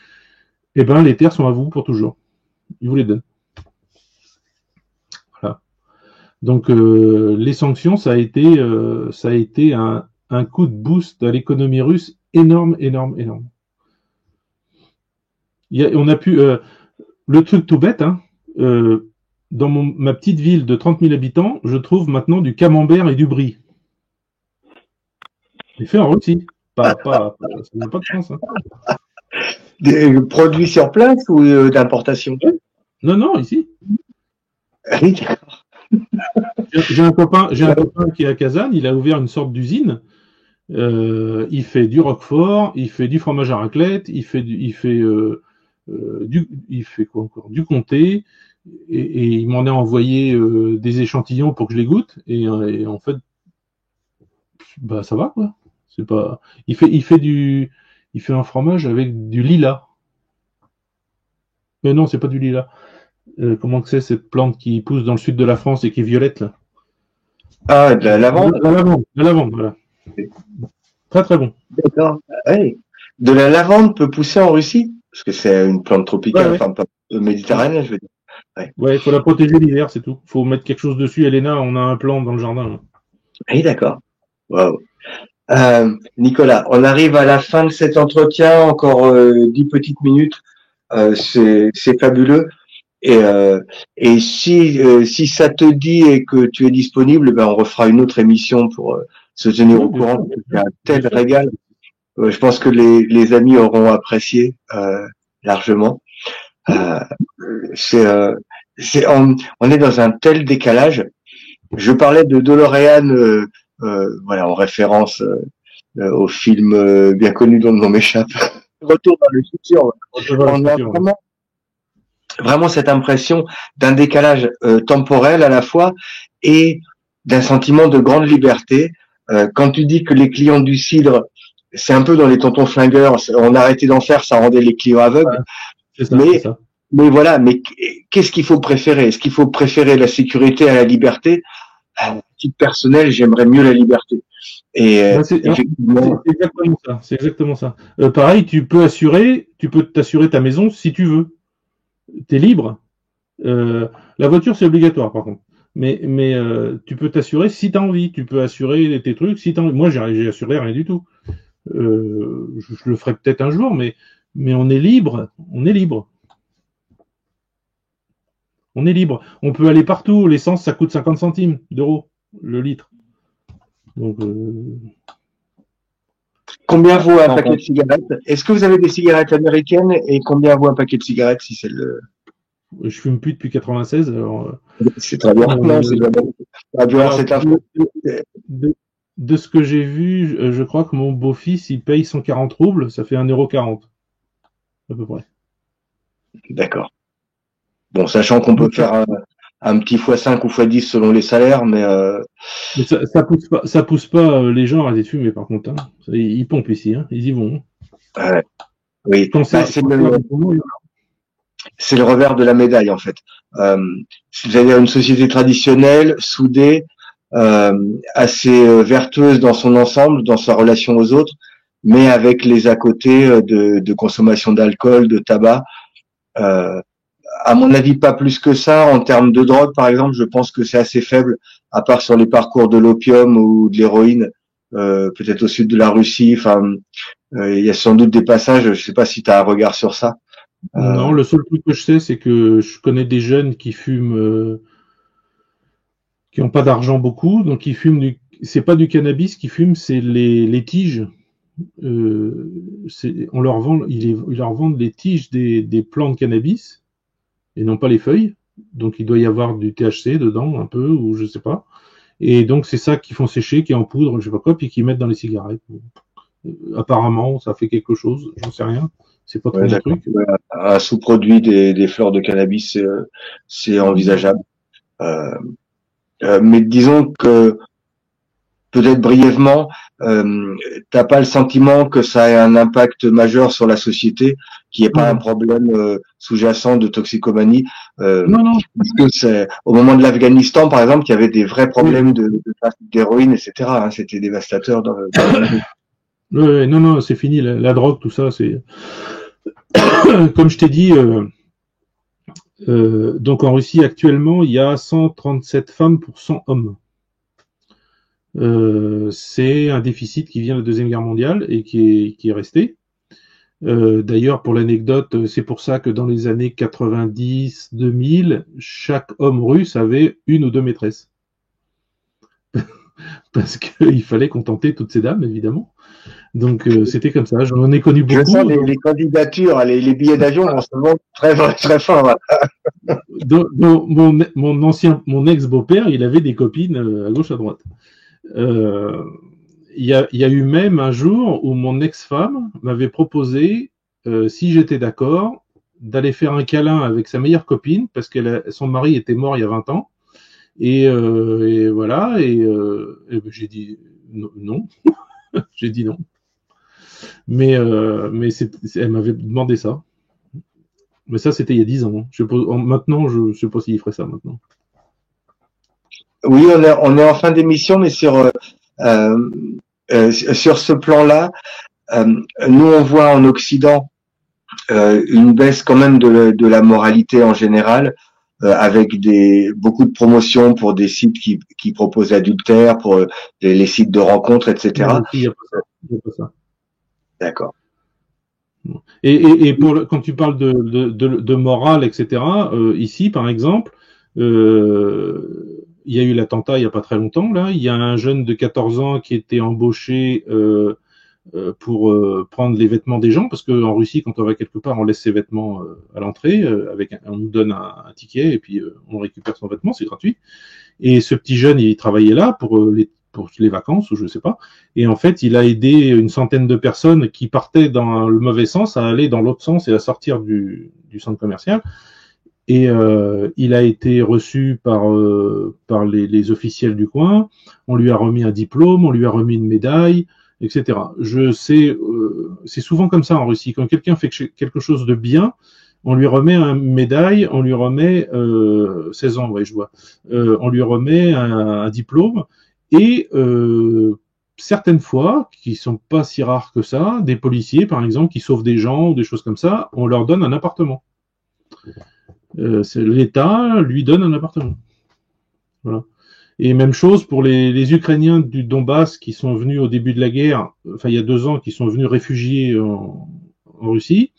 eh ben les terres sont à vous pour toujours. Ils vous les donnent. Voilà. Donc les sanctions, ça a été un coup de boost à l'économie russe énorme. On a pu le truc tout bête, hein. Dans ma petite ville de 30 000 habitants, je trouve maintenant du camembert et du brie. C'est fait en Russie. Ça n'a pas de sens. Hein. Des produits sur place ou d'importation? Non, ici. Oui, d'accord. J'ai un copain qui est à Kazan, il a ouvert une sorte d'usine. Il fait du roquefort, il fait du fromage à raclette, il fait quoi encore? Du comté, et il m'en a envoyé des échantillons pour que je les goûte. Et en fait, bah ça va quoi. C'est pas. Il fait un fromage avec du lilas. Mais non, c'est pas du lilas. Comment que c'est cette plante qui pousse dans le sud de la France et qui est violette là? Ah, de la lavande? La lavande, voilà. Très très bon. D'accord. Ouais. De la lavande peut pousser en Russie? Parce que c'est une plante tropicale, Ouais, ouais. enfin, pas méditerranéenne, je veux dire. Ouais, il faut la protéger l'hiver, c'est tout. Faut mettre quelque chose dessus. Elena, on a un plant dans le jardin. Là. Oui, d'accord. Wow. Nicolas, on arrive à la fin de cet entretien, encore 10 petites minutes. C'est fabuleux. Et si ça te dit et que tu es disponible, ben on refera une autre émission pour se tenir Oui, au courant. C'est un bien tel sûr. régal. Je pense que les amis auront apprécié largement. Euh, c'est, euh, on est dans un tel décalage. Je parlais de DeLorean, voilà, en référence au film bien connu dont le nom m'échappe. Retour vers le futur. On a vraiment cette impression d'un décalage temporel à la fois et d'un sentiment de grande liberté. Quand tu dis que les clients du cidre, c'est un peu dans les tontons flingueurs, on a arrêté d'en faire, ça rendait les clients aveugles. C'est ça, c'est Mais, ça. mais voilà, mais qu'est-ce qu'il faut préférer? Est-ce qu'il faut préférer la sécurité à la liberté? À titre personnel, j'aimerais mieux la liberté. Et effectivement, C'est exactement ça. C'est exactement ça. Pareil, tu peux t'assurer ta maison si tu veux. Tu es libre. La voiture, c'est obligatoire, par contre. Mais tu peux t'assurer si tu as envie. Tu peux assurer tes trucs si tu as envie. Moi, j'ai assuré rien du tout. Je le ferai peut-être un jour, mais on est libre. On est libre. On est libre. On peut aller partout. L'essence, ça coûte 50 centimes d'euros le litre. Donc, combien vaut un paquet de cigarettes? Est-ce que vous avez des cigarettes américaines et combien vaut un paquet de cigarettes si c'est le... je fume plus depuis 96. Alors, c'est très bien. Non, c'est bien. Cette info. De ce que j'ai vu, je crois que mon beau-fils, il paye 140 roubles, ça fait 1,40 € à peu près. D'accord. Bon, sachant qu'on peut faire un petit x5 ou x10 selon les salaires, mais ça pousse pas les gens à arrêter de fumer, par contre. Hein. Ils pompent ici, hein. Ils y vont. Oui, c'est le revers de la médaille en fait. C'est-à-dire une société traditionnelle, soudée, assez vertueuse dans son ensemble, dans sa relation aux autres, mais avec les à côté de consommation d'alcool, de tabac. À mon avis, pas plus que ça. En termes de drogue, par exemple, je pense que c'est assez faible, à part sur les parcours de l'opium ou de l'héroïne, peut-être au sud de la Russie. Enfin, il y a sans doute des passages. Je sais pas si tu as un regard sur ça. Non, le seul truc que je sais, c'est que je connais des jeunes qui fument, qui n'ont pas d'argent beaucoup, donc ils fument c'est pas du cannabis qu'ils fument, c'est les tiges. On leur vend, ils leur vendent les tiges des plants de cannabis et non pas les feuilles. Donc il doit y avoir du THC dedans un peu ou je sais pas. Et donc c'est ça qu'ils font sécher, qui est en poudre, je sais pas quoi, puis qu'ils mettent dans les cigarettes. Apparemment, ça fait quelque chose, j'en sais rien. C'est pas trop mon truc. Un sous-produit des fleurs de cannabis, c'est envisageable. Mais disons que peut-être brièvement, t'as pas le sentiment que ça ait un impact majeur sur la société, qui est pas un problème sous-jacent de toxicomanie. Non. Parce que c'est au moment de l'Afghanistan, par exemple, il y avait des vrais problèmes de trafic d'héroïne, etc. Hein, c'était dévastateur dans non, c'est fini. La drogue, tout ça, c'est comme je t'ai dit. Donc en Russie actuellement, il y a 137 femmes pour 100 hommes. C'est un déficit qui vient de la Deuxième Guerre mondiale et qui est resté. D'ailleurs, pour l'anecdote, c'est pour ça que dans les années 90-2000, chaque homme russe avait une ou deux maîtresses. parce qu'il fallait contenter toutes ces dames, évidemment. Donc c'était comme ça. J'en ai connu beaucoup. Je sens les candidatures, les billets d'avion vont se vendre très très fort. Mon ex-beau-père, il avait des copines à gauche à droite. Il y a eu même un jour où mon ex-femme m'avait proposé, si j'étais d'accord, d'aller faire un câlin avec sa meilleure copine parce que son mari était mort il y a 20 ans. Et voilà. Et ben, j'ai dit non. J'ai dit non. Mais elle m'avait demandé ça. Mais ça, c'était il y a 10 ans. Maintenant, je ne sais pas s'il ferait ça maintenant. Oui, on est en fin d'émission, mais sur ce plan-là, nous on voit en Occident une baisse quand même de la moralité en général, avec beaucoup de promotions pour des sites qui proposent l'adultère, pour les sites de rencontres, etc. Non, il n'y a pas ça. D'accord. Et quand tu parles de morale, etc., ici, par exemple, il y a eu l'attentat il n'y a pas très longtemps, là. Il y a un jeune de 14 ans qui était embauché pour prendre les vêtements des gens, parce qu'en Russie, quand on va quelque part, on laisse ses vêtements à l'entrée, on nous donne un ticket et puis on récupère son vêtement, c'est gratuit. Et ce petit jeune, il travaillait là pour les vacances, ou je sais pas. Et en fait, il a aidé une centaine de personnes qui partaient dans le mauvais sens à aller dans l'autre sens et à sortir du centre commercial. Et il a été reçu par les officiels du coin. On lui a remis un diplôme, on lui a remis une médaille, etc. Je sais, c'est souvent comme ça en Russie. Quand quelqu'un fait quelque chose de bien, on lui remet une médaille, on lui remet 16 ans, ouais, je vois. On lui remet un diplôme. Et certaines fois, qui sont pas si rares que ça, des policiers, par exemple, qui sauvent des gens ou des choses comme ça, on leur donne un appartement. L'État lui donne un appartement. Voilà. Et même chose pour les Ukrainiens du Donbass qui sont venus au début de la guerre, enfin il y a 2 ans, qui sont venus réfugiés en Russie.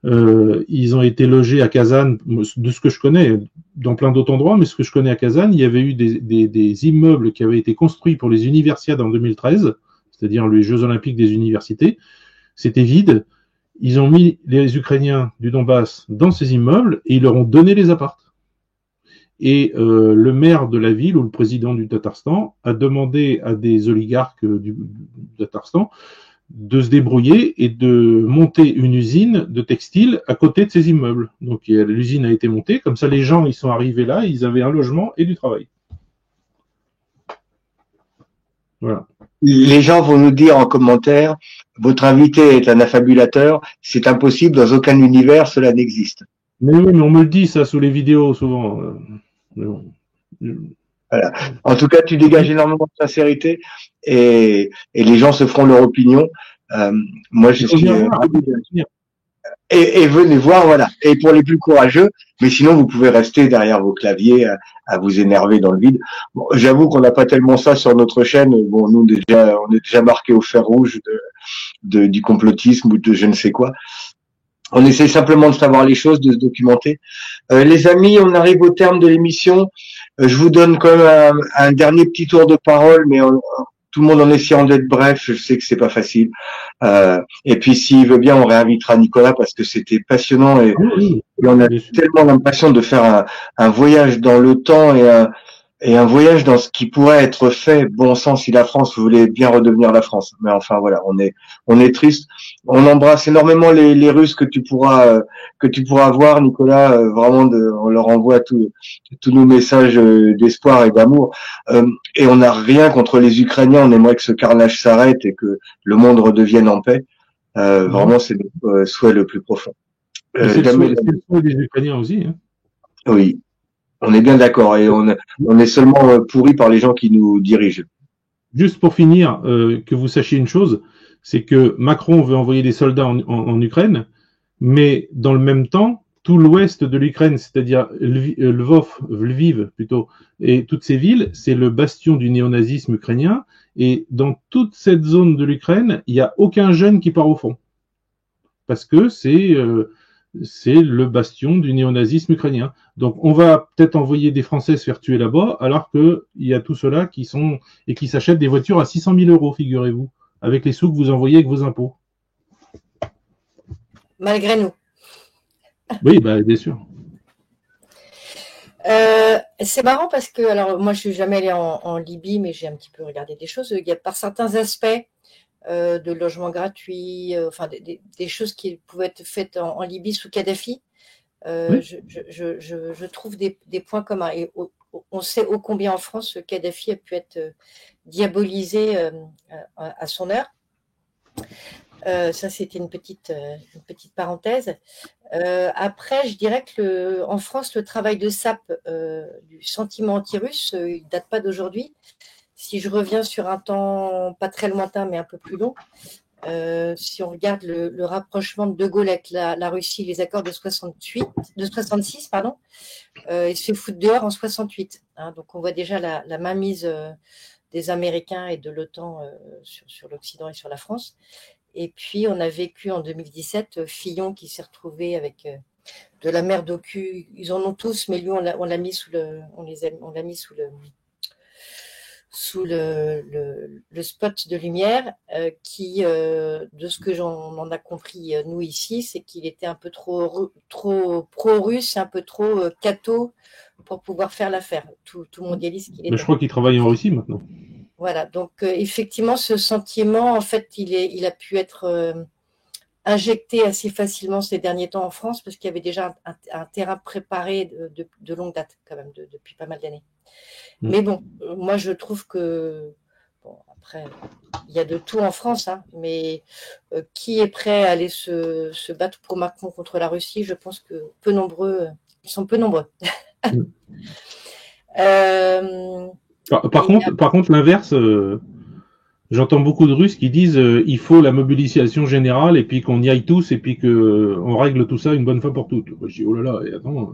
Ils ont été logés à Kazan, de ce que je connais, dans plein d'autres endroits, mais ce que je connais à Kazan, il y avait eu des immeubles qui avaient été construits pour les universiades en 2013, c'est-à-dire les Jeux Olympiques des universités. C'était vide. Ils ont mis les Ukrainiens du Donbass dans ces immeubles et ils leur ont donné les apparts. Et le maire de la ville ou le président du Tatarstan a demandé à des oligarques du Tatarstan de se débrouiller et de monter une usine de textile à côté de ces immeubles. Donc l'usine a été montée, comme ça les gens ils sont arrivés là, ils avaient un logement et du travail. Voilà. Les gens vont nous dire en commentaire, votre invité est un affabulateur, c'est impossible, dans aucun univers cela n'existe. Mais oui, mais on me le dit ça sous les vidéos souvent. Mais bon. Voilà. En tout cas, tu dégages énormément de sincérité et les gens se feront leur opinion. Moi, je suis et venez voir, voilà. Et pour les plus courageux, mais sinon vous pouvez rester derrière vos claviers à vous énerver dans le vide. Bon, j'avoue qu'on n'a pas tellement ça sur notre chaîne. Bon, nous on est déjà marqué au fer rouge du complotisme ou de je ne sais quoi. On essaie simplement de savoir les choses, de se documenter. Les amis, on arrive au terme de l'émission. Je vous donne quand même un dernier petit tour de parole, mais tout le monde en essayant d'être bref. Je sais que c'est pas facile. Et puis, s'il veut bien, on réinvitera Nicolas parce que c'était passionnant et on a tellement l'impression de faire un voyage dans le temps et un voyage dans ce qui pourrait être fait, bon sang, si la France voulait bien redevenir la France. Mais enfin, voilà, on est triste. On embrasse énormément les Russes que tu pourras voir, Nicolas. Vraiment, on leur envoie tous nos messages d'espoir et d'amour. Et on n'a rien contre les Ukrainiens. On aimerait que ce carnage s'arrête et que le monde redevienne en paix. Vraiment, c'est notre souhait le plus profond. C'est le souhait des Ukrainiens aussi. Hein. Oui. On est bien d'accord et on est seulement pourri par les gens qui nous dirigent. Juste pour finir, que vous sachiez une chose, c'est que Macron veut envoyer des soldats en Ukraine, mais dans le même temps, tout l'ouest de l'Ukraine, c'est-à-dire Lviv plutôt, et toutes ces villes, c'est le bastion du néonazisme ukrainien. Et dans toute cette zone de l'Ukraine, il n'y a aucun jeune qui part au front. Parce que c'est le bastion du néonazisme ukrainien. Donc on va peut-être envoyer des Français se faire tuer là-bas, alors qu'il y a tous ceux-là qui s'achètent des voitures à 600 000 euros, figurez-vous, avec les sous que vous envoyez avec vos impôts. Malgré nous. Oui, bah, bien sûr. C'est marrant parce que, alors moi je suis jamais allée en Libye, mais j'ai un petit peu regardé des choses. Il y a par certains aspects de logement gratuit, enfin des choses qui pouvaient être faites en Libye sous Kadhafi. Oui. Je trouve des points communs. Et on sait ô combien en France Kadhafi a pu être diabolisé à son heure. Ça, c'était une petite parenthèse. Après, je dirais que en France, le travail de sape du sentiment anti-russe, il ne date pas d'aujourd'hui. Si je reviens sur un temps pas très lointain, mais un peu plus long, si on regarde le rapprochement de Gaulle avec la Russie, les accords de 66, pardon, il se fait foutre dehors en 68. Hein, donc on voit déjà la mainmise des Américains et de l'OTAN sur l'Occident et sur la France. Et puis, on a vécu en 2017 Fillon qui s'est retrouvé avec de la merde au cul. Ils en ont tous, mais lui, on l'a mis sous le spot de lumière qui, de ce que j'en en a compris nous ici, c'est qu'il était un peu trop pro-russe, un peu trop catho pour pouvoir faire l'affaire. Tout mondialiste qu'il est. Mais je crois qu'il travaille en Russie maintenant. Voilà, donc effectivement, ce sentiment, en fait, il a pu être injecté assez facilement ces derniers temps en France parce qu'il y avait déjà un terrain préparé de longue date, quand même, depuis pas mal d'années. Mais bon, moi, je trouve que, bon, après, il y a de tout en France, hein, mais qui est prêt à aller se battre pour Macron contre la Russie? Je pense que ils sont peu nombreux. Par contre, l'inverse, j'entends beaucoup de Russes qui disent il faut la mobilisation générale et puis qu'on y aille tous et puis qu'on règle tout ça une bonne fois pour toutes. Je dis oh là là, et attends.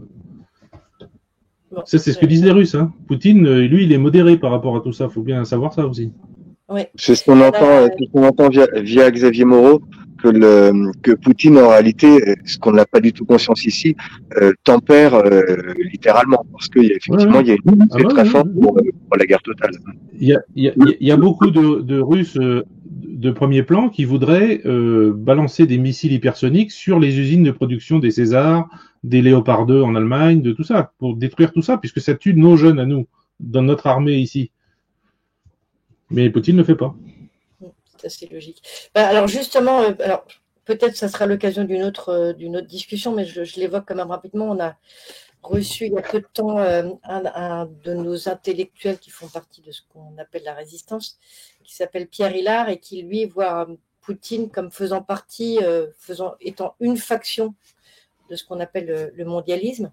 Bon, ça, c'est ce que disent les Russes. Hein. Poutine, lui, il est modéré par rapport à tout ça. Il faut bien savoir ça aussi. Oui. C'est ce qu'on entend via Xavier Moreau, que Poutine, en réalité, ce qu'on n'a pas du tout conscience ici, tempère littéralement, parce qu'il y a effectivement il y a une poussée très forte pour la guerre totale. Il y a beaucoup de Russes de premier plan qui voudraient balancer des missiles hypersoniques sur les usines de production des Césars, des Léopard 2 en Allemagne, de tout ça, pour détruire tout ça, puisque ça tue nos jeunes à nous, dans notre armée ici. Mais Poutine ne le fait pas. C'est assez logique. Alors justement, peut-être ça sera l'occasion d'une autre discussion, mais je l'évoque quand même rapidement. On a reçu il y a peu de temps un de nos intellectuels qui font partie de ce qu'on appelle la résistance, qui s'appelle Pierre Hillard et qui lui voit Poutine comme faisant partie, étant une faction de ce qu'on appelle le mondialisme.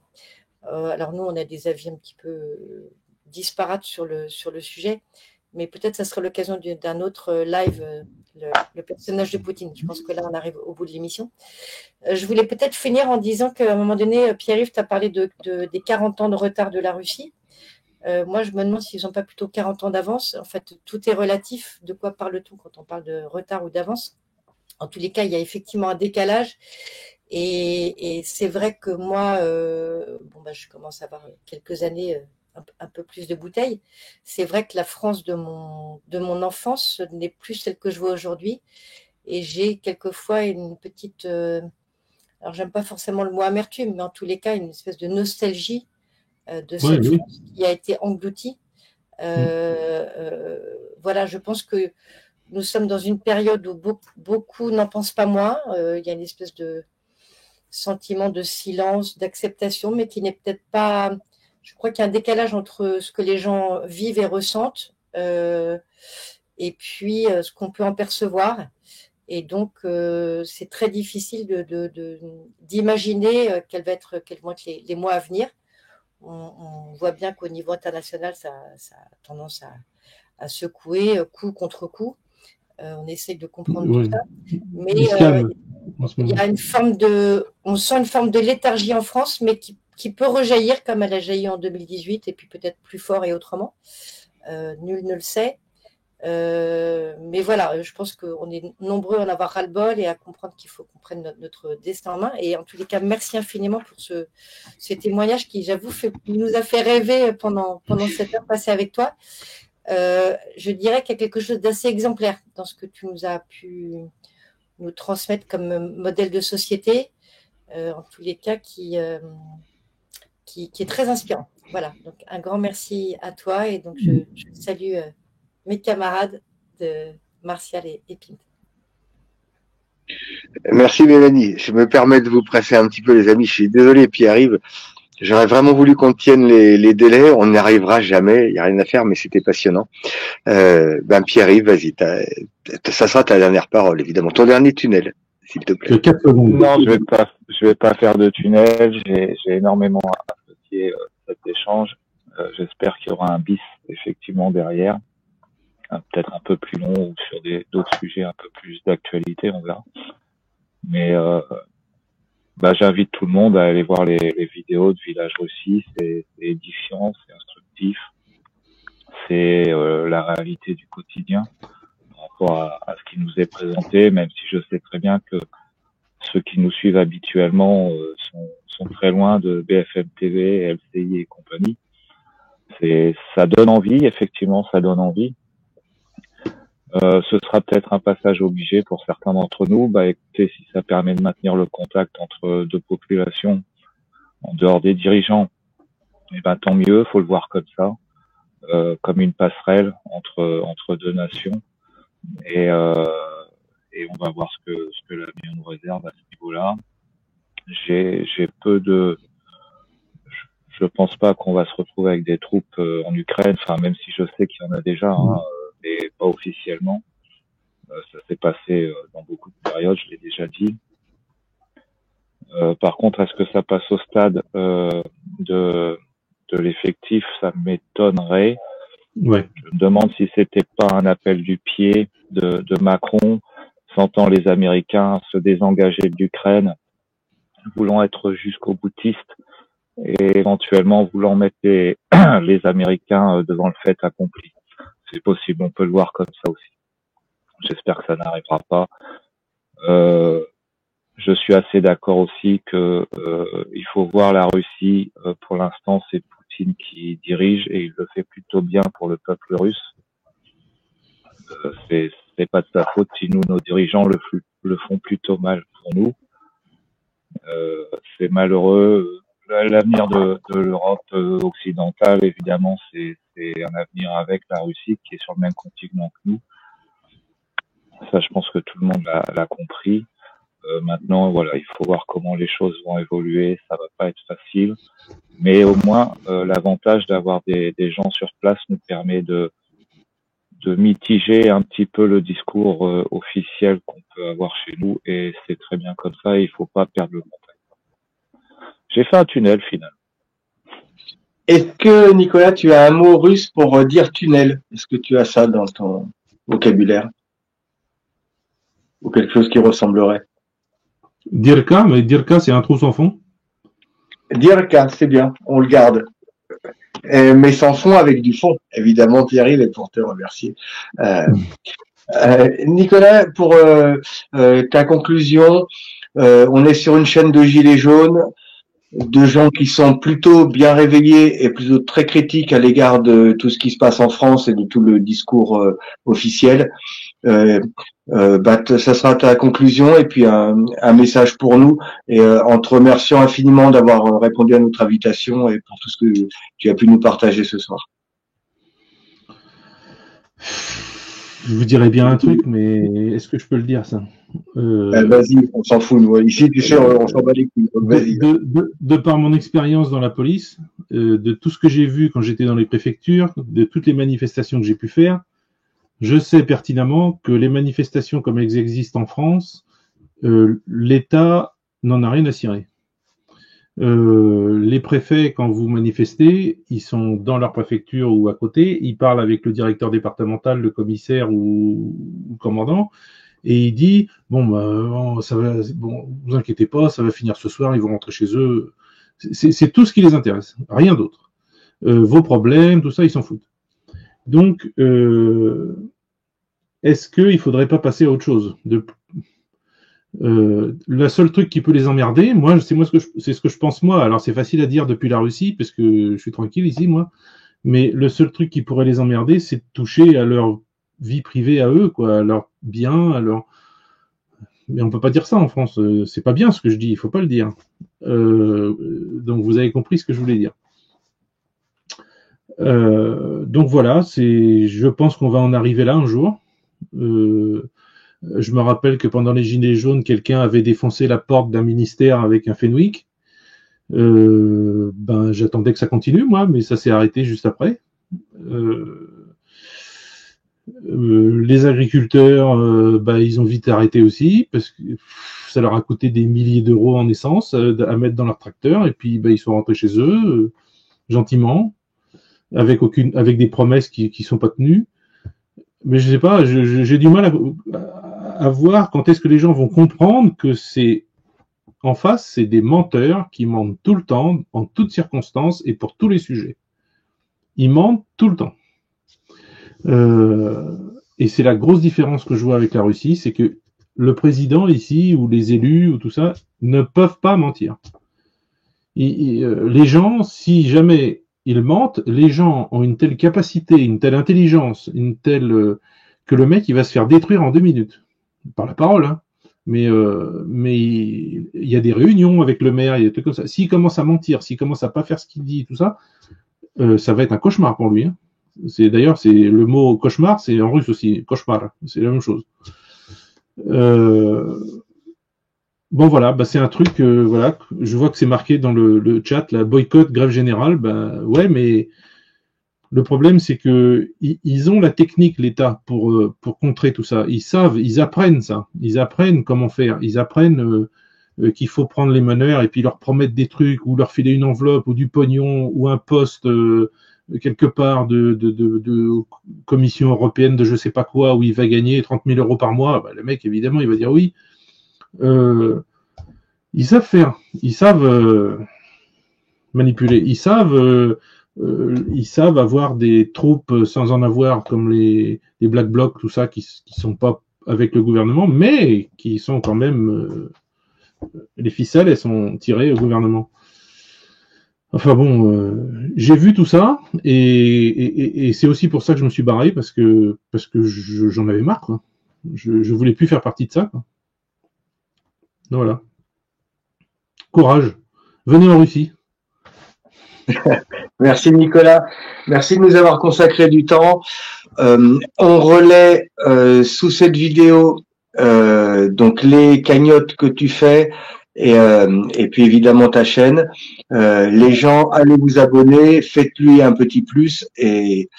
Alors nous, on a des avis un petit peu disparates sur le sujet, mais peut-être ça sera l'occasion d'un autre live, le personnage de Poutine. Je pense que là, on arrive au bout de l'émission. Je voulais peut-être finir en disant qu'à un moment donné, Pierre-Yves, tu as parlé des 40 ans de retard de la Russie. Moi, je me demande s'ils n'ont pas plutôt 40 ans d'avance. En fait, tout est relatif. De quoi parle-t-on quand on parle de retard ou d'avance? En tous les cas, il y a effectivement un décalage. Et c'est vrai que moi, je commence à avoir quelques années un peu plus de bouteilles. C'est vrai que la France de mon enfance n'est plus celle que je vois aujourd'hui. Et j'ai quelquefois une petite... alors, j'aime pas forcément le mot amertume, mais en tous les cas, une espèce de nostalgie de cette France qui a été engloutie. Voilà, je pense que nous sommes dans une période où beaucoup n'en pensent pas moins. Il y a une espèce de sentiment de silence, d'acceptation, mais qui n'est peut-être pas... Je crois qu'il y a un décalage entre ce que les gens vivent et ressentent et puis ce qu'on peut en percevoir. Et donc, c'est très difficile d'imaginer quels vont être les mois à venir. On voit bien qu'au niveau international, ça a tendance à secouer coup contre coup. On essaye de comprendre tout ça. Mais il y a on sent une forme de léthargie en France, mais qui peut rejaillir comme elle a jailli en 2018 et puis peut-être plus fort et autrement. Nul ne le sait. Mais voilà, je pense qu'on est nombreux à en avoir ras-le-bol et à comprendre qu'il faut qu'on prenne notre destin en main. Et en tous les cas, merci infiniment pour ces témoignages qui, j'avoue, nous a fait rêver pendant cette heure passée avec toi. Je dirais qu'il y a quelque chose d'assez exemplaire dans ce que tu nous as pu nous transmettre comme modèle de société, en tous les cas, qui est très inspirant. Voilà, donc un grand merci à toi et donc je salue mes camarades de Martial et Pint. Merci Mélanie. Je me permets de vous presser un petit peu les amis. Je suis désolé Pierre-Yves. J'aurais vraiment voulu qu'on tienne les délais. On n'y arrivera jamais. Il n'y a rien à faire, mais c'était passionnant. Pierre-Yves, vas-y. Ça sera ta dernière parole, évidemment. Ton dernier tunnel, s'il te plaît. 4 secondes. Non, je vais pas faire de tunnel. J'ai énormément apprécié cet échange. J'espère qu'il y aura un bis effectivement derrière, peut-être un peu plus long ou sur d'autres sujets un peu plus d'actualité, on verra. Mais j'invite tout le monde à aller voir les vidéos de Village Russie. C'est édifiant, c'est instructif, c'est la réalité du quotidien par rapport à ce qui nous est présenté, même si je sais très bien que ceux qui nous suivent habituellement sont très loin de BFM TV, LCI et compagnie. Ça donne envie, effectivement, ça donne envie. Ce sera peut-être un passage obligé pour certains d'entre nous. Écoutez, si ça permet de maintenir le contact entre deux populations en dehors des dirigeants, tant mieux, faut le voir comme ça, comme une passerelle entre deux nations. Et on va voir ce que l'avenir nous réserve à ce niveau-là. Je pense pas qu'on va se retrouver avec des troupes en Ukraine, même si je sais qu'il y en a déjà, mais pas officiellement. Ça s'est passé dans beaucoup de périodes, je l'ai déjà dit. Par contre, est-ce que ça passe au stade de l'effectif? Ça m'étonnerait. Ouais. Je me demande si c'était pas un appel du pied de Macron, sentant les Américains se désengager de l'Ukraine, voulant être jusqu'au boutiste et éventuellement voulant mettre les Américains devant le fait accompli. C'est possible, on peut le voir comme ça aussi. J'espère que ça n'arrivera pas. Je suis assez d'accord aussi que il faut voir la Russie. Pour l'instant, c'est Poutine qui dirige et il le fait plutôt bien pour le peuple russe. C'est pas de sa faute si nos dirigeants le font plutôt mal pour nous. C'est malheureux. L'avenir de l'Europe occidentale, évidemment, c'est un avenir avec la Russie qui est sur le même continent que nous. Ça, je pense que tout le monde l'a compris. Maintenant, voilà, il faut voir comment les choses vont évoluer. Ça va pas être facile, mais au moins l'avantage d'avoir des gens sur place nous permet de mitiger un petit peu le discours officiel qu'on peut avoir chez nous, et c'est très bien comme ça. Il faut pas perdre le contact. J'ai fait un tunnel final. Est-ce que, Nicolas, tu as un mot russe pour dire tunnel? Est-ce que tu as ça dans ton vocabulaire? Ou quelque chose qui ressemblerait? Dirka, mais Dirka, c'est un trou sans fond. Dirka, c'est bien, on le garde. Mais sans fond, avec du fond. Évidemment, Pierre-Yves est pour te remercier. Nicolas, pour ta conclusion, on est sur une chaîne de gilets jaunes, de gens qui sont plutôt bien réveillés et plutôt très critiques à l'égard de tout ce qui se passe en France et de tout le discours officiel. Ça sera ta conclusion et puis un message pour nous, et en te remerciant infiniment d'avoir répondu à notre invitation et pour tout ce que tu as pu nous partager ce soir. Je vous dirais bien un truc, mais est-ce que je peux le dire, ça? Vas-y, on s'en fout, nous. Ici, tu sais, on s'en bat les couilles. Vas-y. De par mon expérience dans la police, de tout ce que j'ai vu quand j'étais dans les préfectures, de toutes les manifestations que j'ai pu faire, je sais pertinemment que les manifestations comme elles existent en France, l'État n'en a rien à cirer. Les préfets, quand vous manifestez, ils sont dans leur préfecture ou à côté, ils parlent avec le directeur départemental, le commissaire ou le commandant, et il dit ça va, vous inquiétez pas, ça va finir ce soir, ils vont rentrer chez eux. C'est tout ce qui les intéresse, rien d'autre. Vos problèmes, tout ça, ils s'en foutent. Donc est-ce qu'il ne faudrait pas passer à autre chose le seul truc qui peut les emmerder, c'est ce que je pense moi. Alors c'est facile à dire depuis la Russie, parce que je suis tranquille ici, moi. Mais le seul truc qui pourrait les emmerder, c'est de toucher à leur vie privée à eux, quoi, à leurs biens, à leur. Mais on peut pas dire ça en France. C'est pas bien ce que je dis. Il faut pas le dire. Donc vous avez compris ce que je voulais dire. Donc voilà, je pense qu'on va en arriver là un jour. Je me rappelle que pendant les Gilets jaunes, quelqu'un avait défoncé la porte d'un ministère avec un Fenwick. J'attendais que ça continue, moi, mais ça s'est arrêté juste après. Les agriculteurs, ils ont vite arrêté aussi, parce que ça leur a coûté des milliers d'euros en essence à mettre dans leur tracteur, et puis ils sont rentrés chez eux, gentiment, avec des promesses qui sont pas tenues. Mais je sais pas, j'ai du mal à voir quand est-ce que les gens vont comprendre que en face, c'est des menteurs qui mentent tout le temps, en toutes circonstances et pour tous les sujets. Ils mentent tout le temps. Et c'est la grosse différence que je vois avec la Russie, c'est que le président ici, ou les élus, ou tout ça, ne peuvent pas mentir. Les gens, si jamais ils mentent, les gens ont une telle capacité, une telle intelligence, que le mec, il va se faire détruire en 2 minutes. Par la parole, hein. Mais il y a des réunions avec le maire, il y a des trucs comme ça. S'il commence à mentir, s'il commence à pas faire ce qu'il dit, tout ça, ça va être un cauchemar pour lui, hein. D'ailleurs, c'est le mot cauchemar, c'est en russe aussi, cauchemar, c'est la même chose. Bon voilà, c'est un truc, voilà, je vois que c'est marqué dans le chat, la boycott, grève générale, ouais, mais le problème c'est que ils ont la technique, l'État, pour contrer tout ça. Ils apprennent ça, ils apprennent comment faire, ils apprennent qu'il faut prendre les meneurs et puis leur promettre des trucs ou leur filer une enveloppe ou du pognon ou un poste quelque part de commission européenne de je sais pas quoi où il va gagner 30 000 euros par mois. Le mec évidemment il va dire oui. Ils savent faire, ils savent manipuler, ils savent avoir des troupes sans en avoir comme les Black Blocs, tout ça, qui sont pas avec le gouvernement, mais qui sont quand même les ficelles, elles sont tirées au gouvernement. Enfin bon, j'ai vu tout ça et c'est aussi pour ça que je me suis barré parce que j'en avais marre, quoi. Je voulais plus faire partie de ça, quoi. Voilà. Courage. Venez en Russie. Merci Nicolas. Merci de nous avoir consacré du temps. On relaie sous cette vidéo donc les cagnottes que tu fais et puis évidemment ta chaîne. Les gens, allez vous abonner, faites-lui un petit plus et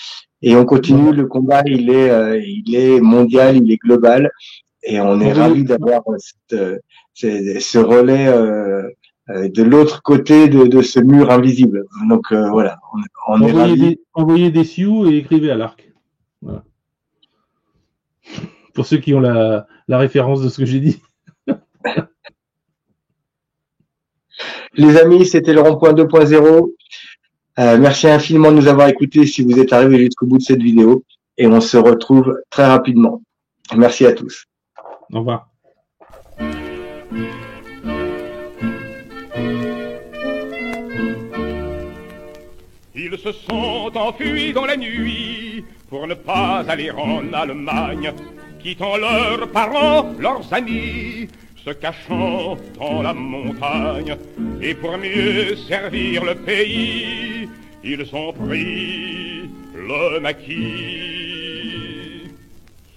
on continue. Le combat, il est mondial, il est global et on est ravis d'avoir ce relais de l'autre côté de ce mur invisible. Donc voilà, on est ravis. Envoyez des sioux et écrivez à l'arc. Voilà. Pour ceux qui ont la référence de ce que j'ai dit. Les amis, c'était le rond-point 2.0. Merci infiniment de nous avoir écoutés si vous êtes arrivés jusqu'au bout de cette vidéo. Et on se retrouve très rapidement. Merci à tous. Au revoir. Ils se sont enfuis dans la nuit pour ne pas aller en Allemagne, quittant leurs parents, leurs amis, se cachant dans la montagne. Et pour mieux servir le pays, ils ont pris le maquis.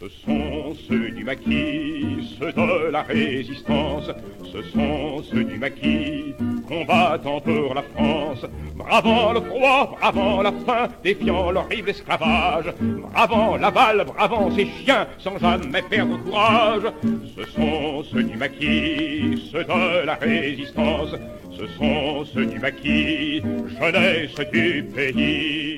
Ce sont ceux du maquis, ceux de la résistance. Ce sont ceux du maquis, combattant pour la France. Bravant le froid, bravant la faim, défiant l'horrible esclavage. Bravant la balle, bravant ces chiens, sans jamais perdre courage. Ce sont ceux du maquis, ceux de la résistance. Ce sont ceux du maquis, jeunesse du pays.